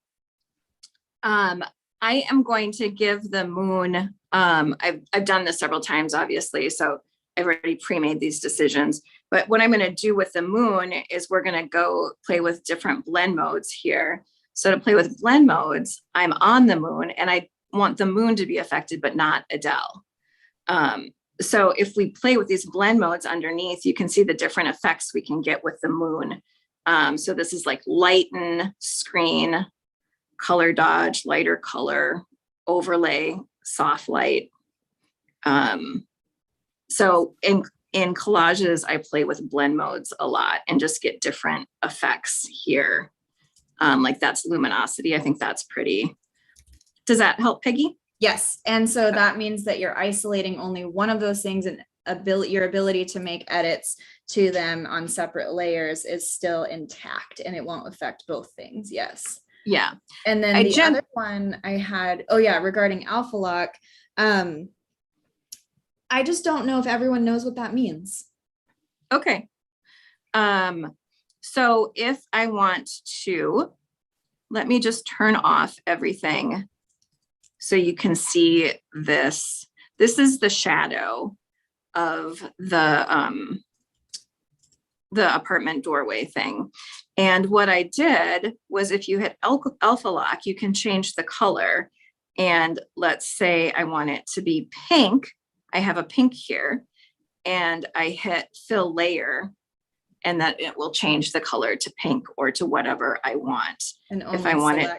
am going to give the moon, I've done this several times, obviously, so I've already pre-made these decisions, but what I'm going to do with the moon is we're going to go play with different blend modes here. So to play with blend modes, I'm on the moon and I want the moon to be affected, but not Adele. So if we play with these blend modes underneath, you can see the different effects we can get with the moon. So this is like lighten, screen, color dodge, lighter color, overlay, soft light. So in collages, I play with blend modes a lot and just get different effects here. Like that's luminosity. I think that's pretty. Does that help, Peggy? Yes. And so that means that you're isolating only one of those things, and your ability to make edits to them on separate layers is still intact and it won't affect both things. Yes. Yeah. And then the other one I had, regarding alpha lock. I just don't know if everyone knows what that means. Okay. So if I want to, let me just turn off everything so you can see this. This is the shadow of the apartment doorway thing. And what I did was, if you hit alpha lock, you can change the color. And let's say I want it to be pink. I have a pink here and I hit fill layer, and that it will change the color to pink or to whatever I want. And only if I want it,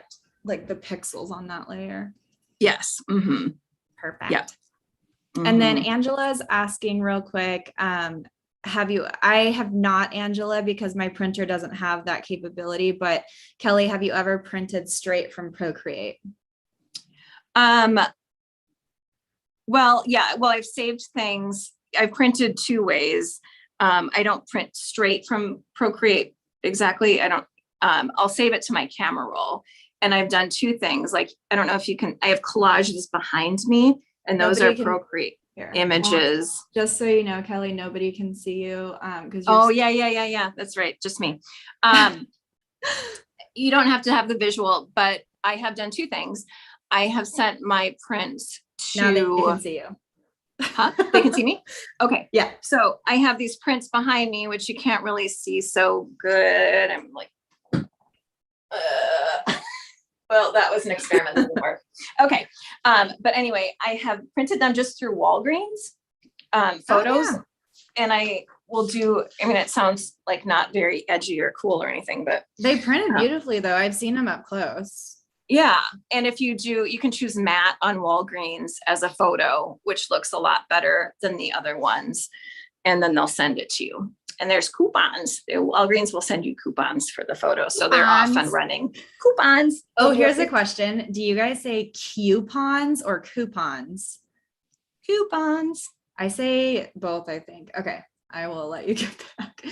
like the pixels on that layer. Yes. Mm-hmm. Perfect. Yeah. Mm-hmm. And then Angela's asking real quick, I have not, Angela, because my printer doesn't have that capability, but Kelley, have you ever printed straight from Procreate? Well, yeah, well, I've saved things. I've printed two ways. I don't print straight from Procreate exactly. I don't, I'll save it to my camera roll. And I've done two things. Like, I don't know if you can, I have collages behind me, and those are Procreate images. Well, just so you know, Kelley, nobody can see you. Yeah. That's right. Just me. You don't have to have the visual, but I have done two things. I have sent my prints to. Now they can see you. Huh? They can see me? Okay. Yeah. So I have these prints behind me, which you can't really see so good. I'm like, well, that was an experiment that didn't work. Okay. But anyway, I have printed them just through Walgreens photos. Oh, yeah. And I will do, I mean, it sounds like not very edgy or cool or anything, but they printed beautifully though. I've seen them up close. Yeah. And if you do, you can choose matte on Walgreens as a photo, which looks a lot better than the other ones. And then they'll send it to you. And there's coupons. Walgreens will send you coupons for the photo. So they're off and running. Coupons. Oh, here's a question. Do you guys say coupons or coupons? Coupons. I say both, I think. Okay. I will let you get back.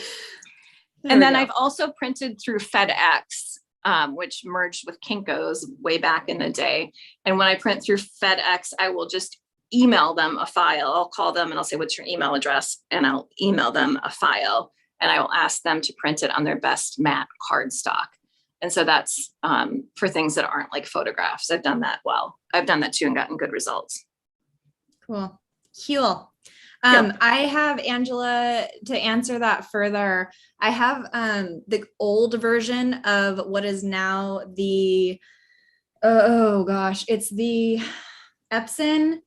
And then I've also printed through FedEx, which merged with Kinko's way back in the day. And when I print through FedEx, I will just email them a file. I'll call them and I'll say, what's your email address? And I'll email them a file and I will ask them to print it on their best matte cardstock. And so that's for things that aren't like photographs. I've done that well. I've done that too and gotten good results. Cool. I have, Angela, to answer that further, I have the old version of what is now the, it's the Epson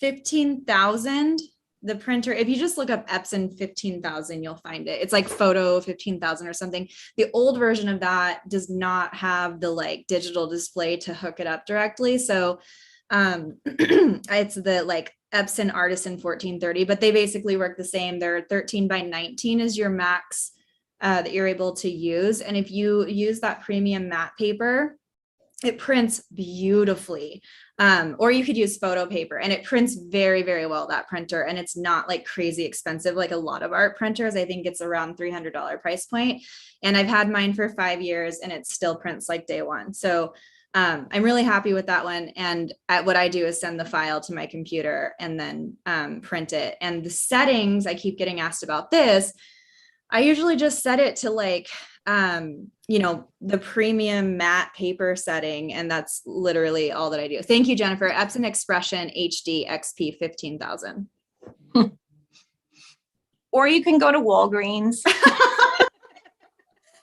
15,000, the printer. If you just look up Epson 15,000, you'll find it. It's like photo 15,000 or something. The old version of that does not have the like digital display to hook it up directly. So it's the like Epson Artisan 1430, but they basically work the same. They're 13x19 is your max that you're able to use. And if you use that premium matte paper, it prints beautifully. Or you could use photo paper and it prints very, very well, that printer. And it's not like crazy expensive like a lot of art printers. I think it's around $300 price point. And I've had mine for 5 years and it still prints like day one. So I'm really happy with that one. And what I do is send the file to my computer and then print it. And the settings, I keep getting asked about this. I usually just set it to like, the premium matte paper setting. And that's literally all that I do. Thank you, Jennifer. Epson Expression HD XP 15,000. Or you can go to Walgreens.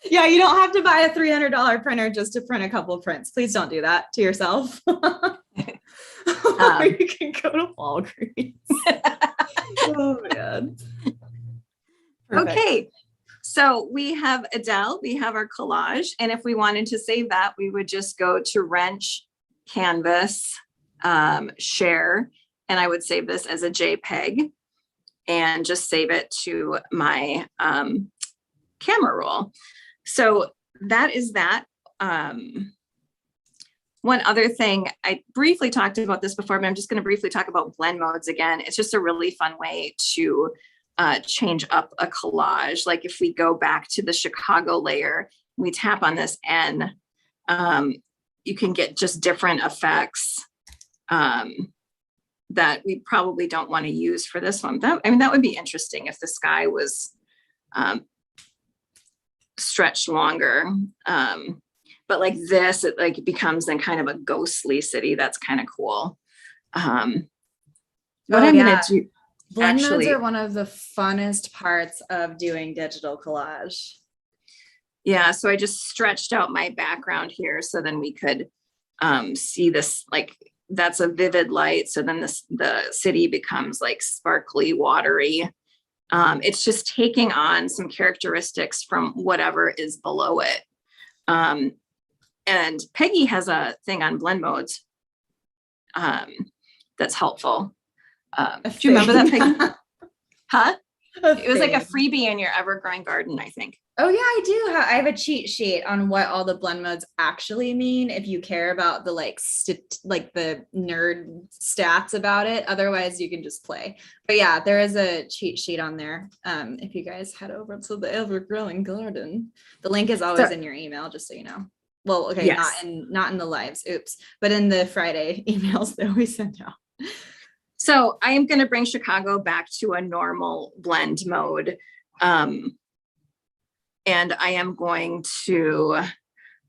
Yeah, you don't have to buy a $300 printer just to print a couple of prints. Please don't do that to yourself. Or you can go to Walgreens. Oh my God. Perfect. Okay. So we have Adele, we have our collage. And if we wanted to save that, we would just go to Wrench, Canvas, Share, and I would save this as a JPEG and just save it to my camera roll. So that is that. One other thing, I briefly talked about this before, but I'm just going to briefly talk about blend modes again. It's just a really fun way to change up a collage. Like if we go back to the Chicago layer, we tap on this N, you can get just different effects that we probably don't want to use for this one. That would be interesting if the sky was stretched longer. But like this, it like becomes then kind of a ghostly city. That's kind of cool. What I'm gonna do. Blend modes are one of the funnest parts of doing digital collage. Yeah, so I just stretched out my background here so then we could see this, like that's a vivid light. So then the city becomes like sparkly, watery. It's just taking on some characteristics from whatever is below it. And Peggy has a thing on blend modes that's helpful. Do you remember that, Peggy? Huh? It was like a freebie in your Evergreen garden, I think. Oh yeah, I do. I have a cheat sheet on what all the blend modes actually mean. If you care about the like the nerd stats about it, otherwise you can just play. But yeah, there is a cheat sheet on there. If you guys head over to the Evergreen garden, the link is always in your email, just so you know. Well, okay, yes. not in the lives, oops, but in the Friday emails that we send out. So I am going to bring Chicago back to a normal blend mode. And I am going to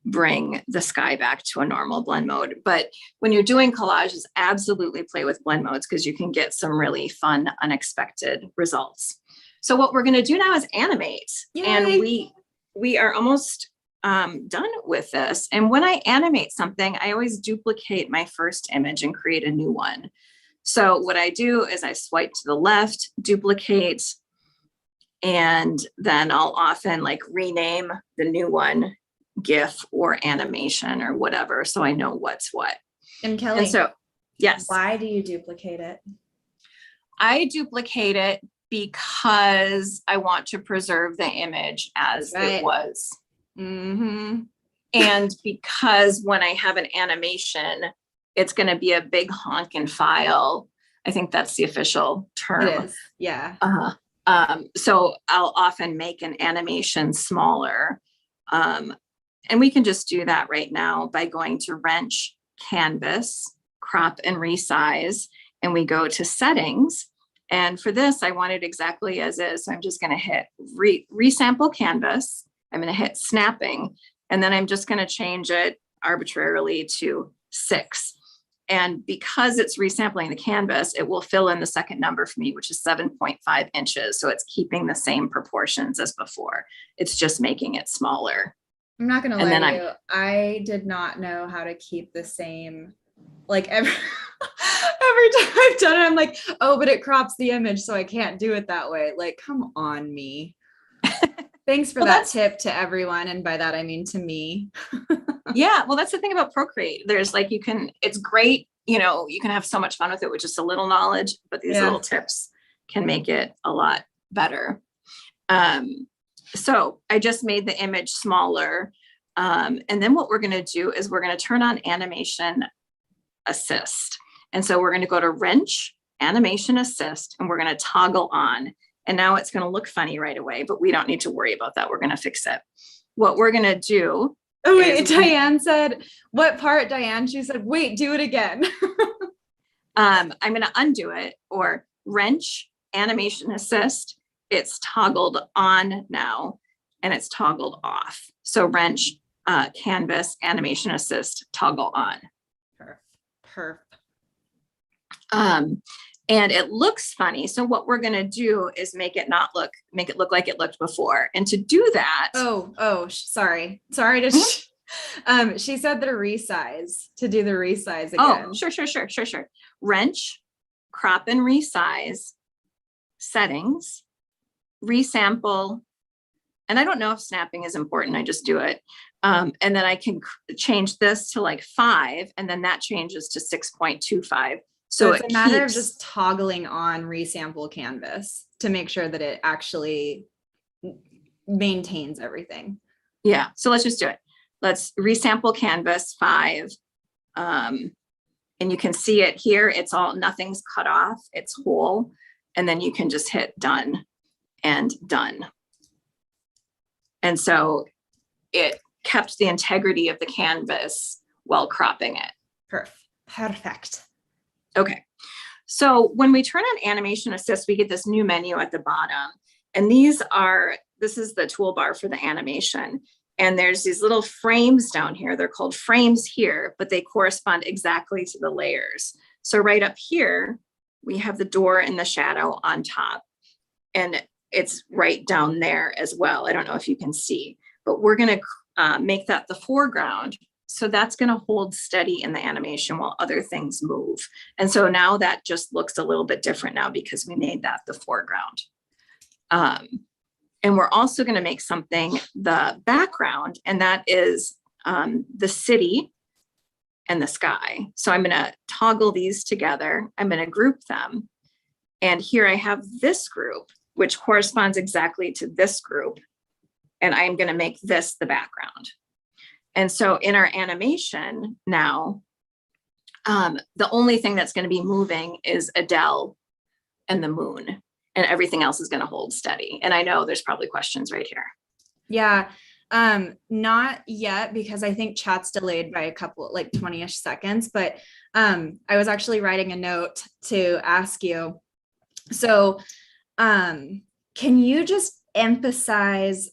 bring the sky back to a normal blend mode. But when you're doing collages, absolutely play with blend modes because you can get some really fun, unexpected results. So what we're going to do now is animate. Yay. And we are almost done with this. And when I animate something, I always duplicate my first image and create a new one. So what I do is I swipe to the left, duplicate, and then I'll often like rename the new one GIF or animation or whatever. So I know what's what. And Kelley, and so, yes. Why do you duplicate it? I duplicate it because I want to preserve the image as it was. Mm-hmm. And because when I have an animation, it's going to be a big honking file. I think that's the official term. It is. Yeah. So I'll often make an animation smaller. And we can just do that right now by going to Wrench, Canvas, Crop and Resize, and we go to Settings. And for this, I want it exactly as is. So I'm just going to hit Resample Canvas. I'm going to hit Snapping, and then I'm just going to change it arbitrarily to 6. And because it's resampling the canvas, it will fill in the second number for me, which is 7.5 inches. So it's keeping the same proportions as before. It's just making it smaller. I'm not going to lie to you. I did not know how to keep the same, like every time I've done it, I'm like, oh, but it crops the image, so I can't do it that way. Like, come on, me. Thanks for that tip to everyone. And by that, I mean to me. Yeah. Well, that's the thing about Procreate. There's like, it's great. You can have so much fun with it with just a little knowledge, but these little tips can make it a lot better. So I just made the image smaller. And then what we're going to do is we're going to turn on Animation Assist. And so we're going to go to Wrench, Animation Assist, and we're going to toggle on. And now it's going to look funny right away, but we don't need to worry about that. We're going to fix it. What we're going to do Oh, wait, is Diane said, what part, Diane? She said, wait, do it again. I'm going to undo it, or wrench, animation assist. It's toggled on now and it's toggled off. So wrench, canvas, animation assist, toggle on. Perf. And it looks funny. So what we're going to do is make it look like it looked before. And to do that. Sorry to, she said that a resize, to do the resize again. Oh, sure. Wrench, crop and resize, settings, resample. And I don't know if snapping is important. I just do it. And then I can change this to like 5, and then that changes to 6.25. So it's a matter of just toggling on resample canvas to make sure that it actually maintains everything. Yeah, so let's just do it. Let's resample canvas 5. And you can see it here. It's all, nothing's cut off. It's whole. And then you can just hit done and done. And so it kept the integrity of the canvas while cropping it. Perfect. Okay. So when we turn on animation assist, we get this new menu at the bottom. And this is the toolbar for the animation. And there's these little frames down here. They're called frames here, but they correspond exactly to the layers. So right up here, we have the door and the shadow on top. And it's right down there as well. I don't know if you can see, but we're going to make that the foreground. So that's going to hold steady in the animation while other things move. And so now that just looks a little bit different now because we made that the foreground. And we're also going to make something the background, and that is the city and the sky. So I'm going to toggle these together. I'm going to group them. And here I have this group, which corresponds exactly to this group. And I'm going to make this the background. And so in our animation now, the only thing that's going to be moving is Adele and the moon, and everything else is going to hold steady. And I know there's probably questions right here. Yeah, not yet, because I think chat's delayed by a couple, like 20-ish seconds, but I was actually writing a note to ask you. So can you just emphasize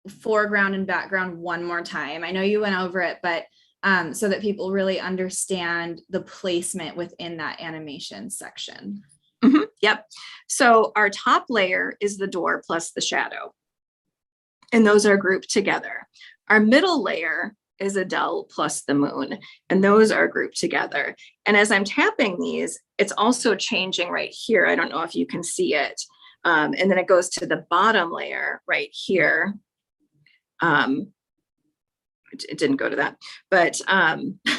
foreground and background one more time? I know you went over it, but so that people really understand the placement within that animation section. Mm-hmm. Yep. So our top layer is the door plus the shadow, and those are grouped together. Our middle layer is Adele plus the moon, and those are grouped together. And as I'm tapping these, it's also changing right here. I don't know if you can see it. And then it goes to the bottom layer right here. It didn't go to that, but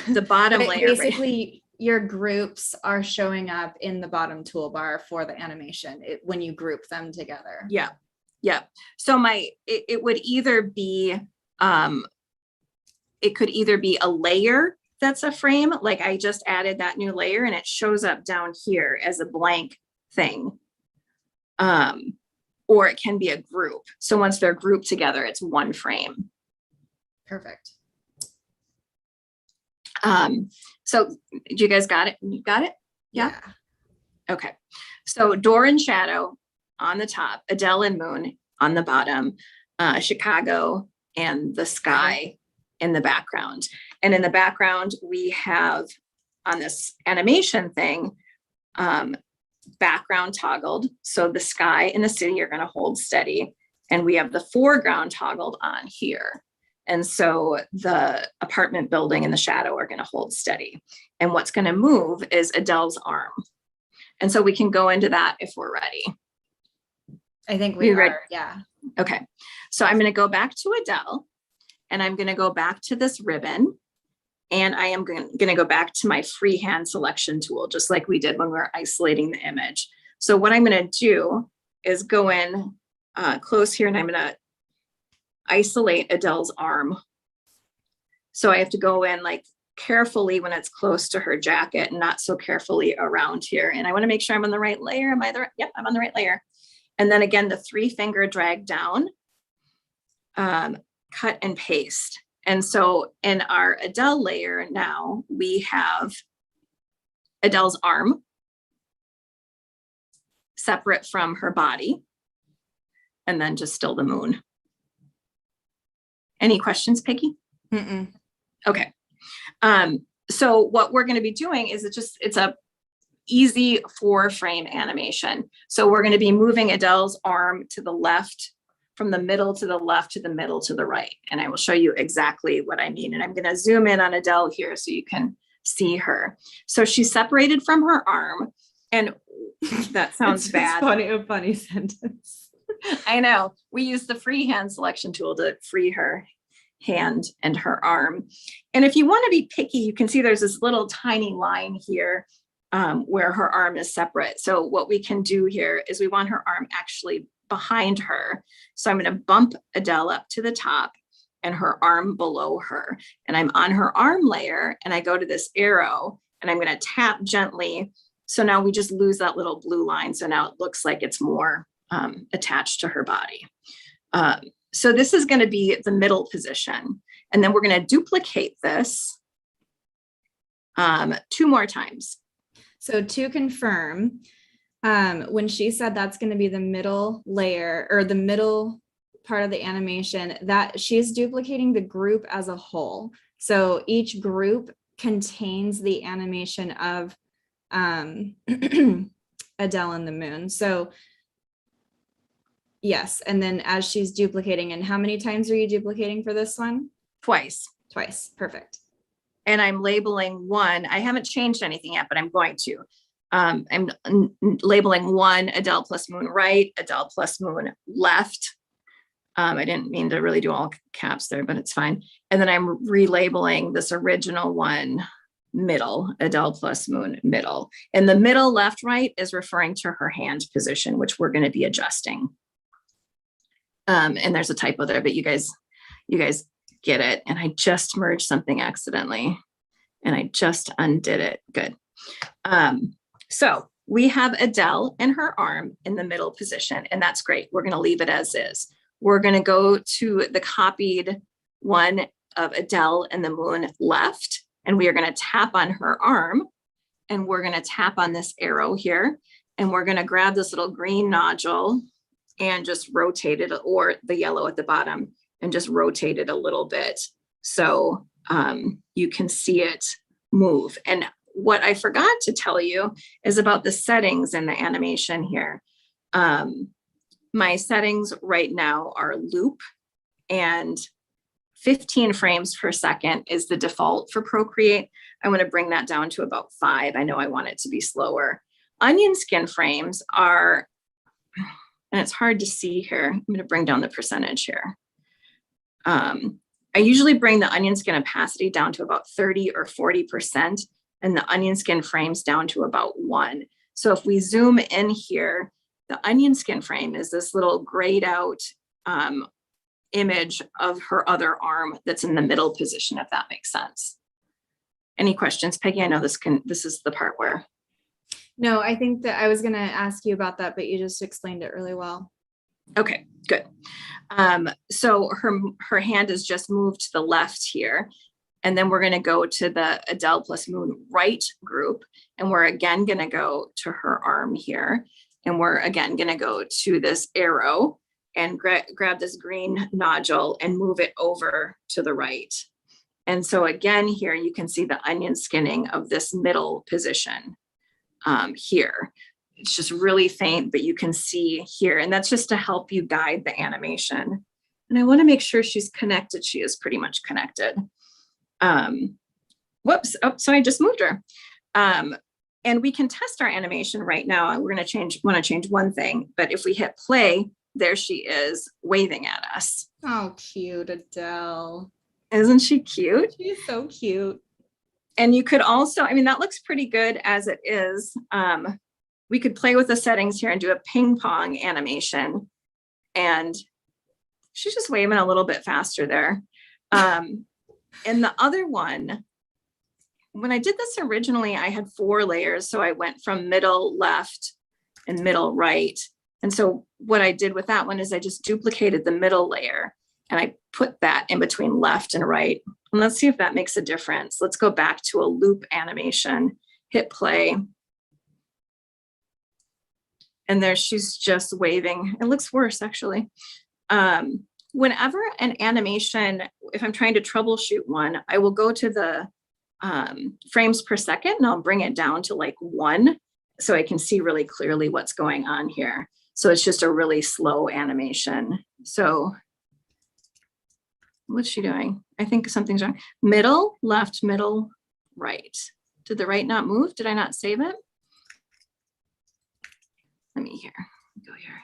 the bottom layer. Basically, your groups are showing up in the bottom toolbar for the animation when you group them together. Yeah. So it would either be, it could either be a layer that's a frame, like I just added that new layer and it shows up down here as a blank thing. Or it can be a group. So once they're grouped together, it's one frame. Perfect. So you guys got it? You got it? Yeah. Okay. So door and shadow on the top, Adele and moon on the bottom, Chicago and the sky in the background. And in the background, we have on this animation thing, background toggled. So the sky and the city are going to hold steady. And we have the foreground toggled on here. And so the apartment building and the shadow are going to hold steady. And what's going to move is Adele's arm. And so we can go into that if we're ready. I think we are, yeah. Okay. So I'm going to go back to Adele, and I'm going to go back to this ribbon. And I am going to go back to my freehand selection tool, just like we did when we were isolating the image. So what I'm going to do is go in close here, and I'm going to isolate Adele's arm. So I have to go in like carefully when it's close to her jacket and not so carefully around here. And I want to make sure I'm on the right layer. Yep, I'm on the right layer. And then again, the 3-finger drag down, cut and paste. And so in our Adele layer now, we have Adele's arm separate from her body, and then just still the moon. Any questions, Peggy? Mm-mm. Okay. So what we're going to be doing is it's a easy 4-frame animation. So we're going to be moving Adele's arm to the left, from the middle to the left, to the middle to the right. And I will show you exactly what I mean. And I'm going to zoom in on Adele here so you can see her. So she's separated from her arm, and that sounds bad. A funny sentence. I know. We use the freehand selection tool to free her hand and her arm. And if you want to be picky, you can see there's this little tiny line here where her arm is separate. So what we can do here is we want her arm actually behind her. So I'm going to bump Adele up to the top and her arm below her. And I'm on her arm layer, and I go to this arrow and I'm going to tap gently. So now we just lose that little blue line. So now it looks like it's more attached to her body. So this is going to be the middle position. And then we're going to duplicate this 2 more times. So to confirm, when she said that's going to be the middle layer or the middle part of the animation, that she's duplicating the group as a whole. So each group contains the animation of Adele and the moon. So yes, and then as she's duplicating, and how many times are you duplicating for this one? Twice. Twice. Perfect. And I'm labeling one. I haven't changed anything yet, but I'm going to. I'm labeling one Adele plus moon right, Adele plus moon left. I didn't mean to really do all caps there, but it's fine. And then I'm relabeling this original one middle, Adele plus moon middle. And the middle left right is referring to her hand position, which we're going to be adjusting. And there's a typo there, but you guys get it. And I just merged something accidentally and I just undid it. Good. So we have Adele and her arm in the middle position, and that's great. We're going to leave it as is. We're going to go to the copied one of Adele and the moon left, and we are going to tap on her arm, and we're going to tap on this arrow here, and we're going to grab this little green nodule and just rotate it, or the yellow at the bottom, and just rotate it a little bit so you can see it move. And what I forgot to tell you is about the settings in the animation here. My settings right now are loop, and 15 frames per second is the default for Procreate. I want to bring that down to about 5. I know I want it to be slower. Onion skin frames are, and it's hard to see here. I'm going to bring down the percentage here. I usually bring the onion skin opacity down to about 30 or 40%, and the onion skin frames down to about 1. So if we zoom in here, the onion skin frame is this little grayed out image of her other arm that's in the middle position, if that makes sense. Any questions, Peggy? I know this is the part where. No, I think that I was going to ask you about that, but you just explained it really well. Okay, good. So her hand is just moved to the left here. And then we're going to go to the Adele plus moon right group. And we're again going to go to her arm here. And we're again going to go to this arrow and grab this green nodule and move it over to the right. And so again, here you can see the onion skinning of this middle position here. It's just really faint, but you can see here. And that's just to help you guide the animation. And I want to make sure she's connected. She is pretty much connected. Whoops. Oh, so I just moved her. And we can test our animation right now. We're going to want to change one thing, but if we hit play, there she is waving at us. Oh, cute, Adele. Isn't she cute? She's so cute. And you could also, I mean, that looks pretty good as it is. We could play with the settings here and do a ping pong animation. And she's just waving a little bit faster there. And the other one, when I did this originally, I had 4 layers. So I went from middle left and middle right. And so what I did with that one is I just duplicated the middle layer and I put that in between left and right. And let's see if that makes a difference. Let's go back to a loop animation, hit play. And there she's just waving. It looks worse actually. Whenever an animation, if I'm trying to troubleshoot one, I will go to the frames per second and I'll bring it down to like 1 so I can see really clearly what's going on here. So it's just a really slow animation. So what's she doing? I think something's wrong. Middle, left, middle, right. Did the right not move? Did I not save it? Let me go here.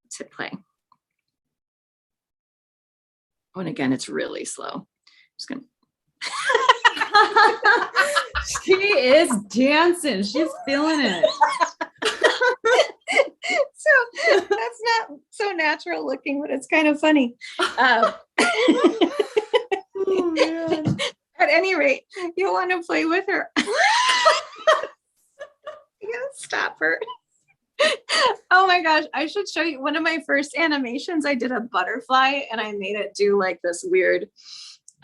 Let's hit play. Oh, and again, it's really slow. Just gonna. She is dancing. She's feeling it. So that's not so natural looking, but it's kind of funny. Oh, man. At any rate, you'll want to play with her. You gotta stop her. Oh my gosh, I should show you one of my first animations. I did a butterfly and I made it do like this weird,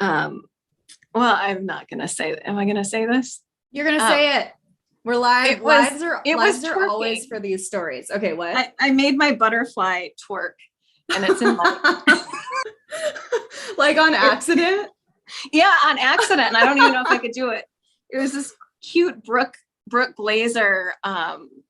well, I'm not gonna say that. Am I gonna say this? You're gonna say it. We're live. Lives are twerking. always for these stories. Okay, what? I made my butterfly twerk and it's in like on accident? Yeah, on accident. And I don't even know if I could do it. It was this cute Brooke Blazer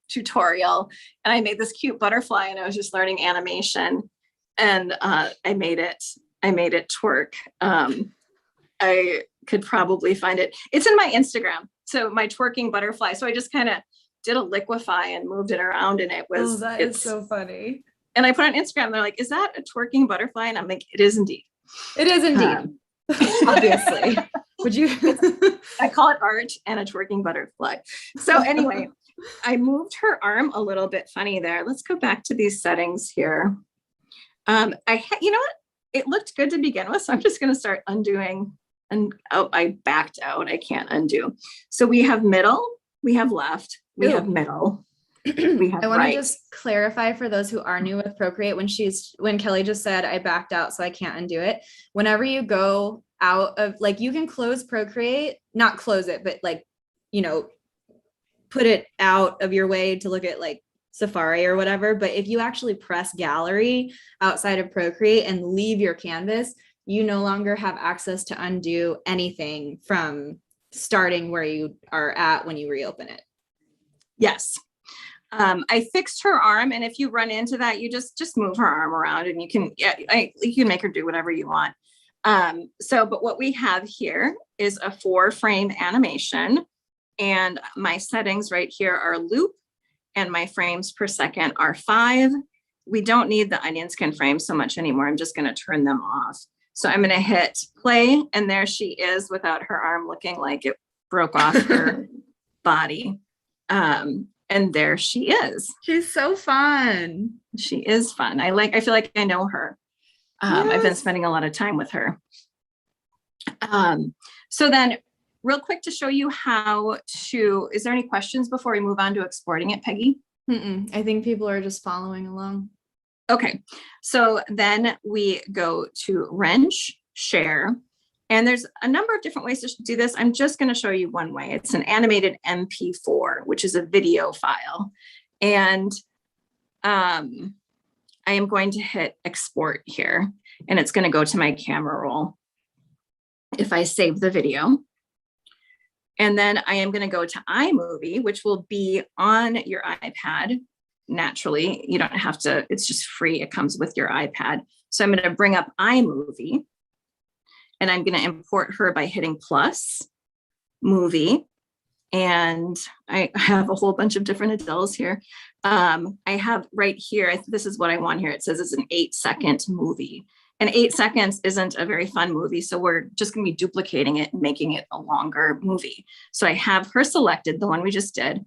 tutorial. And I made this cute butterfly and I was just learning animation. And I made it twerk. I could probably find it. It's in my Instagram. So my twerking butterfly. So I just kind of did a liquefy and moved it around and it was. Oh, it's so funny. And I put on Instagram, they're like, is that a twerking butterfly? And I'm like, it is indeed. It is indeed. Obviously. Would you? I call it art and a twerking butterfly. So anyway, I moved her arm a little bit funny there. Let's go back to these settings here. You know what? It looked good to begin with. So I'm just going to start undoing. And oh, I backed out. I can't undo. So we have middle, we have left, we have middle. We have I want right. to just clarify for those who are new with Procreate when Kelley just said I backed out so I can't undo it. Whenever you go out of, like, you can close Procreate, not close it, but like, you know, put it out of your way to look at like Safari or whatever. But if you actually press gallery outside of Procreate and leave your canvas, you no longer have access to undo anything from starting where you are at when you reopen it. Yes. I fixed her arm, and if you run into that, you just move her arm around and you can make her do whatever you want. But what we have here is a 4-frame animation, and my settings right here are loop, and my frames per second are 5. We don't need the onion skin frame so much anymore. I'm just going to turn them off. So I'm going to hit play, and there she is without her arm looking like it broke off her body. And there she is. She's so fun. She is fun. I feel like I know her. Yes. I've been spending a lot of time with her. So then real quick to show you is there any questions before we move on to exporting it, Peggy? I think people are just following along. Okay, so then we go to wrench, share, and there's a number of different ways to do this. I'm just going to show you one way. It's an animated MP4, which is a video file. And I am going to hit export here, and it's going to go to my camera roll. If I save the video, and then I am going to go to iMovie, which will be on your iPad. Naturally, you don't have to, it's just free. It comes with your iPad. So I'm going to bring up iMovie, and I'm going to import her by hitting plus movie. And I have a whole bunch of different Adeles here. I have right here, this is what I want here. It says it's an 8-second movie, and 8 seconds isn't a very fun movie. So we're just going to be duplicating it and making it a longer movie. So I have her selected, the one we just did.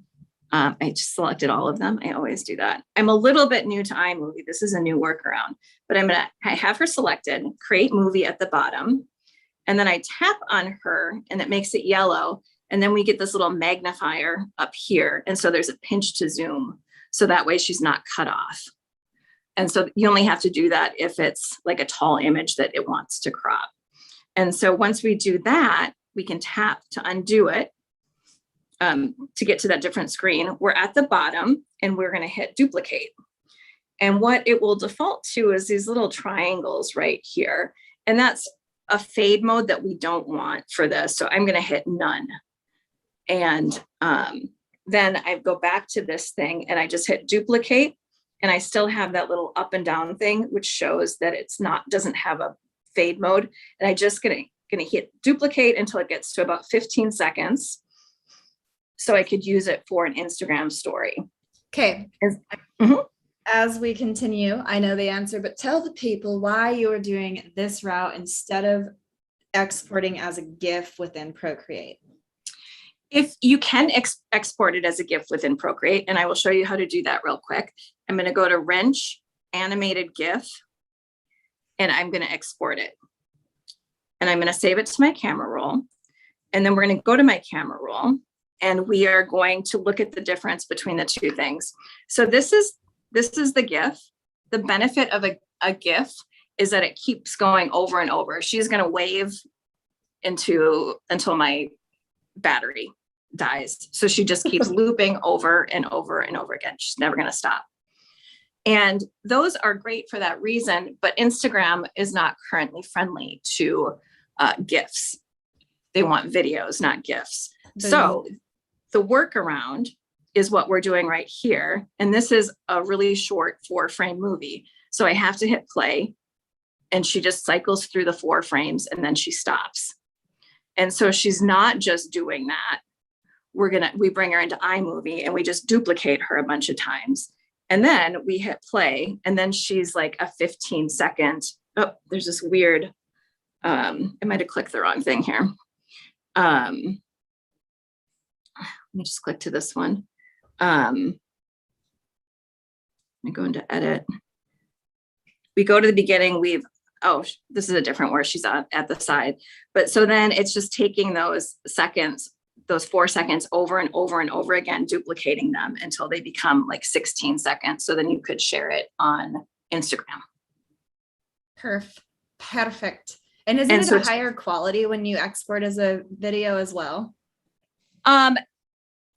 I just selected all of them. I always do that. I'm a little bit new to iMovie. This is a new workaround, but I have her selected, create movie at the bottom. And then I tap on her and it makes it yellow. And then we get this little magnifier up here. And so there's a pinch to zoom. So that way she's not cut off. And so you only have to do that if it's like a tall image that it wants to crop. And so once we do that, we can tap to undo it to get to that different screen. We're at the bottom and we're going to hit duplicate. And what it will default to is these little triangles right here. And that's a fade mode that we don't want for this. So I'm going to hit none. And then I go back to this thing and I just hit duplicate. And I still have that little up and down thing, which shows that it's not, doesn't have a fade mode. And I just gonna hit duplicate until it gets to about 15 seconds. So I could use it for an Instagram story. Okay. Mhm. As we continue, I know the answer, but tell the people why you are doing this route instead of exporting as a GIF within Procreate. If you can export it as a GIF within Procreate, and I will show you how to do that real quick. I'm going to go to wrench, animated GIF, and I'm going to export it. And I'm going to save it to my camera roll. And then we're going to go to my camera roll, and we are going to look at the difference between the two things. So this is the GIF. The benefit of a GIF is that it keeps going over and over. She's going to wave until my battery dies. So she just keeps looping over and over and over again. She's never going to stop. And those are great for that reason, but Instagram is not currently friendly to GIFs. They want videos, not GIFs. So the workaround is what we're doing right here. And this is a really short 4-frame movie. So I have to hit play and she just cycles through the 4 frames and then she stops. And so she's not just doing that. We bring her into iMovie and we just duplicate her a bunch of times. And then we hit play and then she's like a 15-second, oh, there's this weird, I might've clicked the wrong thing here. Let me just click to this one. Let me go into edit. We go to the beginning, oh, this is a different where she's at the side. But so then it's just taking those seconds, those 4 seconds over and over and over again, duplicating them until they become like 16 seconds. So then you could share it on Instagram. Perfect. And isn't it a higher quality when you export as a video as well?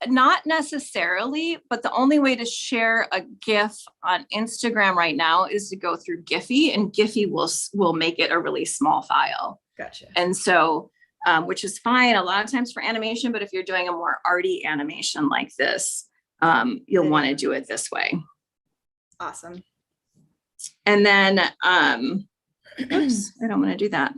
Not necessarily, but the only way to share a GIF on Instagram right now is to go through Giphy, and Giphy will make it a really small file. Gotcha. And so, which is fine a lot of times for animation, but if you're doing a more arty animation like this, you'll want to do it this way. Awesome. And then, oops, I don't want to do that.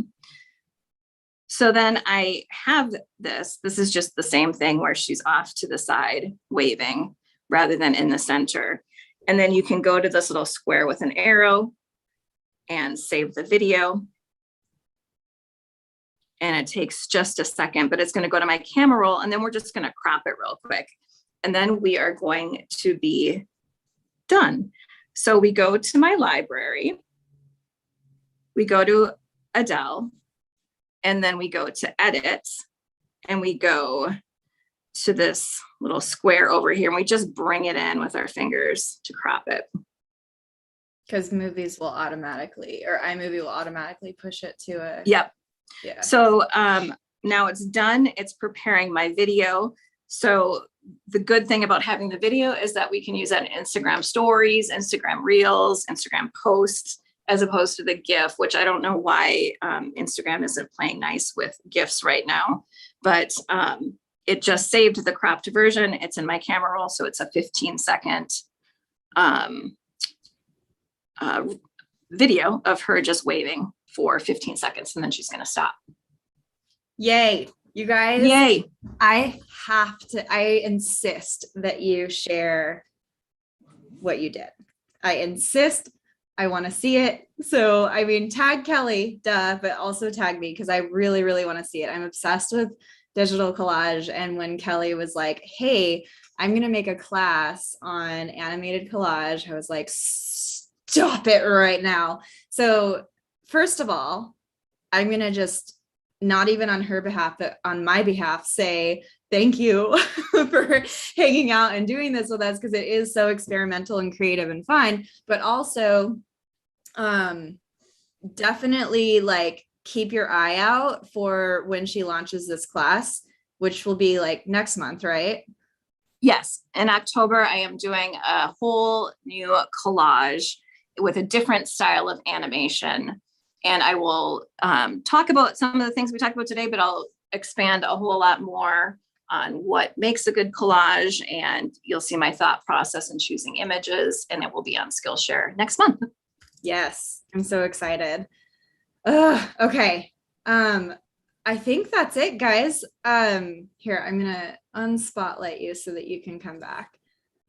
So then I have this is just the same thing where she's off to the side waving rather than in the center. And then you can go to this little square with an arrow and save the video. And it takes just a second, but it's going to go to my camera roll and then we're just going to crop it real quick. And then we are going to be done. So we go to my library, we go to Adele, and then we go to edit and we go to this little square over here and we just bring it in with our fingers to crop it. Because movies will automatically, or iMovie will automatically push it to a. Yep. Yeah. So now it's done. It's preparing my video. So the good thing about having the video is that we can use that in Instagram stories, Instagram reels, Instagram posts, as opposed to the GIF, which I don't know why Instagram isn't playing nice with GIFs right now, but it just saved the cropped version. It's in my camera roll, so it's a 15-second video of her just waving for 15 seconds, and then she's gonna stop. Yay, you guys. Yay. I insist that you share what you did. I insist. I want to see it. So, I mean, tag Kelley, duh, but also tag me because I really, really want to see it. I'm obsessed with digital collage. And when Kelley was like, hey, I'm going to make a class on animated collage, I was like, stop it right now. So first of all, I'm going to just not even on her behalf, but on my behalf, say thank you for hanging out and doing this with us, because it is so experimental and creative and fun. But also, definitely like keep your eye out for when she launches this class, which will be like next month, right? Yes, in October, I am doing a whole new collage with a different style of animation. And I will talk about some of the things we talked about today, but I'll expand a whole lot more on what makes a good collage. And you'll see my thought process in choosing images, and it will be on Skillshare next month. Yes, I'm so excited. Okay. I think that's it, guys. Here, I'm gonna unspotlight you so that you can come back.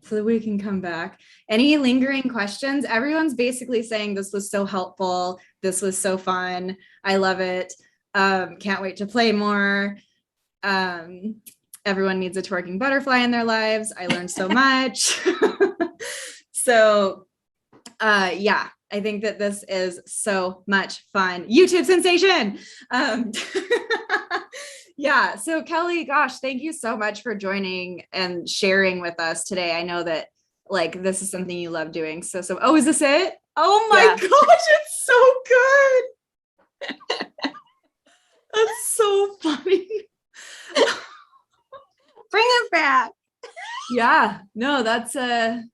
So that we can come back. Any lingering questions? Everyone's basically saying this was so helpful. This was so fun. I love it. Can't wait to play more. Everyone needs a twerking butterfly in their lives. I learned so much. So, yeah. I think that this is so much fun. YouTube sensation. Yeah. So Kelley, gosh, thank you so much for joining and sharing with us today. I know that like this is something you love doing. So, oh, is this it? Oh my gosh, it's so good. That's so funny. Bring it back. Yeah. No, that's a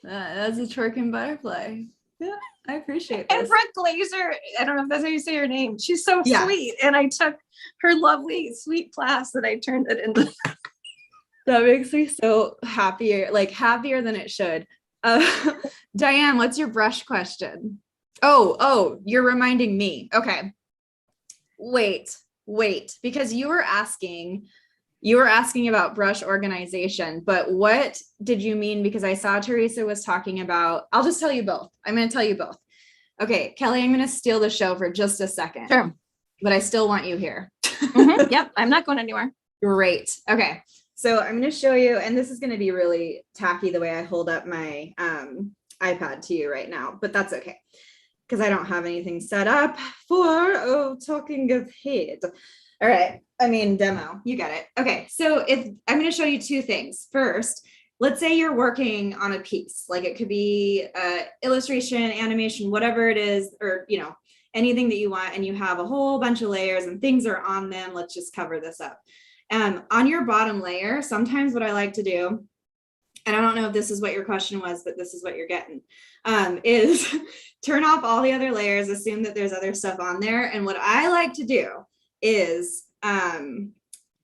twerking butterfly. Yeah, I appreciate this. And Brett Glazer, I don't know if that's how you say her name. She's so Yeah. sweet. And I took her lovely, sweet class that I turned it into. That makes me so happier, like happier than it should. Diane, what's your brush question? Oh, you're reminding me. Okay. Wait, because you were asking about brush organization, but what did you mean? Because I saw Teresa was talking about, I'll just tell you both. I'm going to tell you both. Okay, Kelley, I'm going to steal the show for just a second. Sure. But I still want you here. Mm-hmm. Yep, I'm not going anywhere. Great. Okay. So I'm going to show you, and this is going to be really tacky the way I hold up my iPad to you right now, but that's okay, because I don't have anything set up for, talking of head. All right. I mean, demo, you get it. Okay. So I'm going to show you two things. First, let's say you're working on a piece, like it could be illustration, animation, whatever it is, or, anything that you want, and you have a whole bunch of layers and things are on them. Let's just cover this up. On your bottom layer, sometimes what I like to do, and I don't know if this is what your question was, but this is what you're getting, is turn off all the other layers, assume that there's other stuff on there. And what I like to do is,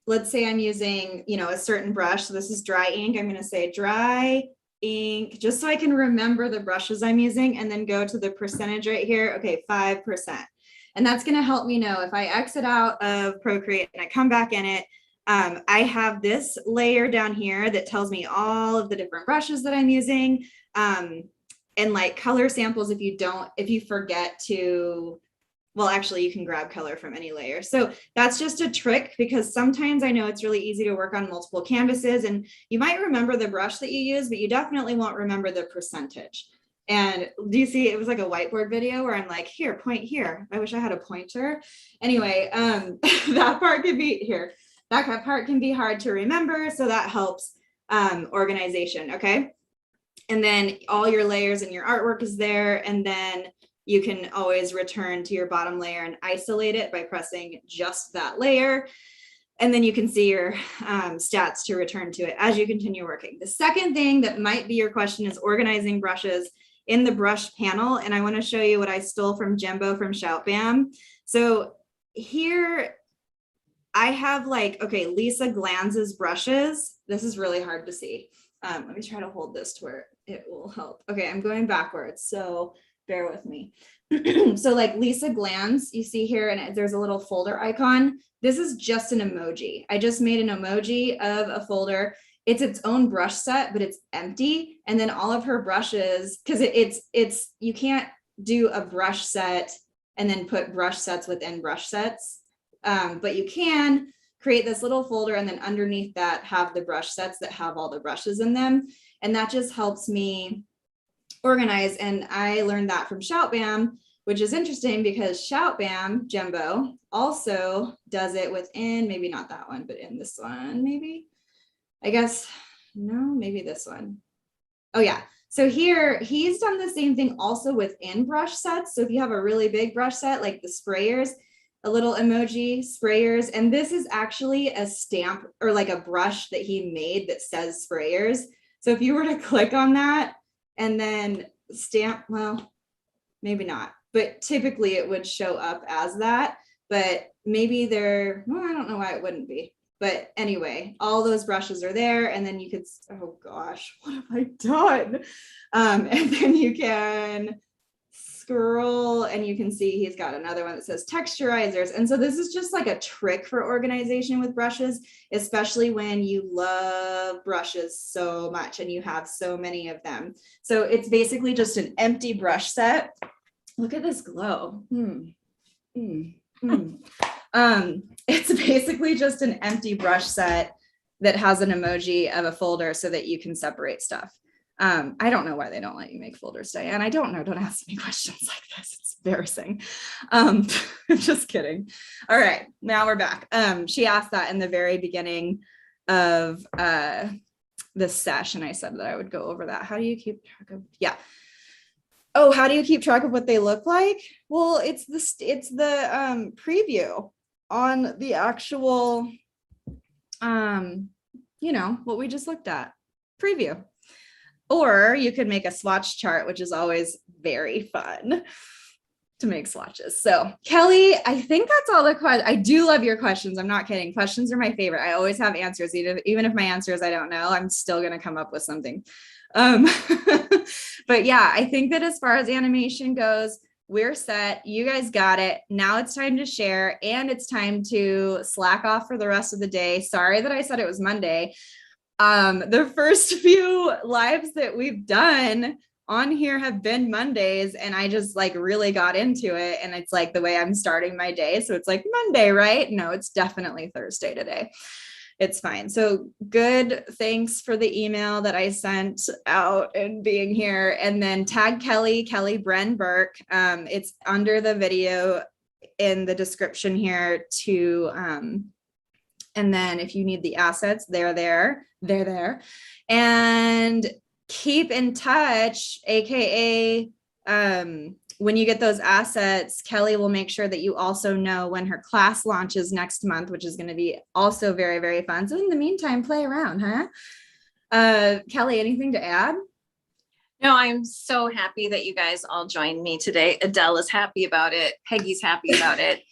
let's say I'm using, a certain brush. So this is dry ink. I'm going to say dry ink, just so I can remember the brushes I'm using, and then go to the percentage right here. Okay, 5%. And that's going to help me know if I exit out of Procreate and I come back in it, I have this layer down here that tells me all of the different brushes that I'm using, and like color samples if you forget to, well, actually you can grab color from any layer. So that's just a trick, because sometimes I know it's really easy to work on multiple canvases and you might remember the brush that you use, but you definitely won't remember the percentage. And do you see, it was like a whiteboard video where I'm like, here, point here. I wish I had a pointer. Anyway, that part can be here. That part can be hard to remember. So that helps organization. Okay. And then all your layers and your artwork is there. And then you can always return to your bottom layer and isolate it by pressing just that layer. And then you can see your stats to return to it as you continue working. The second thing that might be your question is organizing brushes in the brush panel. And I want to show you what I stole from Jimbo from Shout Bam. So here I have Lisa Glanz's brushes. This is really hard to see. Let me try to hold this to where it will help. Okay, I'm going backwards, so bear with me. So like Lisa Glanz, you see here, and there's a little folder icon. This is just an emoji. I just made an emoji of a folder. It's its own brush set, but it's empty. And then all of her brushes, because it's you can't do a brush set and then put brush sets within brush sets. But you can create this little folder and then underneath that have the brush sets that have all the brushes in them. And that just helps me organize. And I learned that from Shout Bam. which is interesting because Shout Bam Jumbo also does it within, maybe not that one, but in this one, maybe. I guess, no, maybe this one. Oh yeah. So here he's done the same thing also within brush sets. So if you have a really big brush set, like the sprayers, a little emoji sprayers, and this is actually a stamp or like a brush that he made that says sprayers. So if you were to click on that and then stamp, well, maybe not, but typically it would show up as that, but maybe well, I don't know why it wouldn't be. But anyway, all those brushes are there. And then you could, oh gosh, what have I done? And then you can scroll and you can see he's got another one that says texturizers. And so this is just like a trick for organization with brushes, especially when you love brushes so much and you have so many of them. So it's basically just an empty brush set. Look at this glow. It's basically just an empty brush set that has an emoji of a folder so that you can separate stuff. I don't know why they don't let you make folders, Diane. I don't know. Don't ask me questions like this. It's embarrassing. I'm just kidding. All right, now we're back. She asked that in the very beginning of this session. I said that I would go over that. How do you keep track of? Yeah. Oh, how do you keep track of what they look like? Well, it's the preview on the actual, what we just looked at, preview. Or you could make a swatch chart, which is always very fun to make swatches. So Kelley, I think that's all the questions. I do love your questions. I'm not kidding. Questions are my favorite. I always have answers. Even if my answers I don't know, I'm still going to come up with something. But yeah, I think that as far as animation goes, we're set. You guys got it. Now it's time to share and it's time to slack off for the rest of the day. Sorry that I said it was Monday. The first few lives that we've done on here have been Mondays and I just like really got into it and it's like the way I'm starting my day. So it's like Monday, right? No, it's definitely Thursday today. It's fine. So good. Thanks for the email that I sent out and being here. And then tag Kelley, Bren, Burke. It's under the video in the description here too. And then if you need the assets, they're there. And keep in touch, AKA, when you get those assets, Kelley will make sure that you also know when her class launches next month, which is going to be also very, very fun. So in the meantime, play around, huh? Kelley, anything to add? No, I'm so happy that you guys all joined me today. Adele is happy about it. Peggy's happy about it.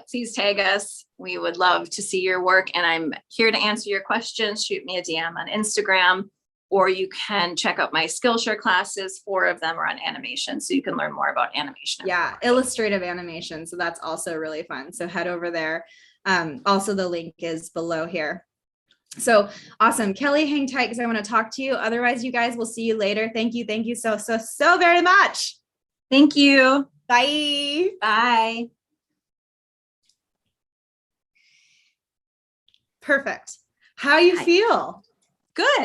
Please tag us. We would love to see your work. And I'm here to answer your questions. Shoot me a DM on Instagram, or you can check out my Skillshare classes. 4 of them are on animation. So you can learn more about animation. Yeah, illustrative animation. So that's also really fun. So head over there. Also, the link is below here. So awesome. Kelley, hang tight because I want to talk to you. Otherwise, you guys will see you later. Thank you. Thank you so very much. Thank you. Bye. Bye. Perfect. How you feel? Good.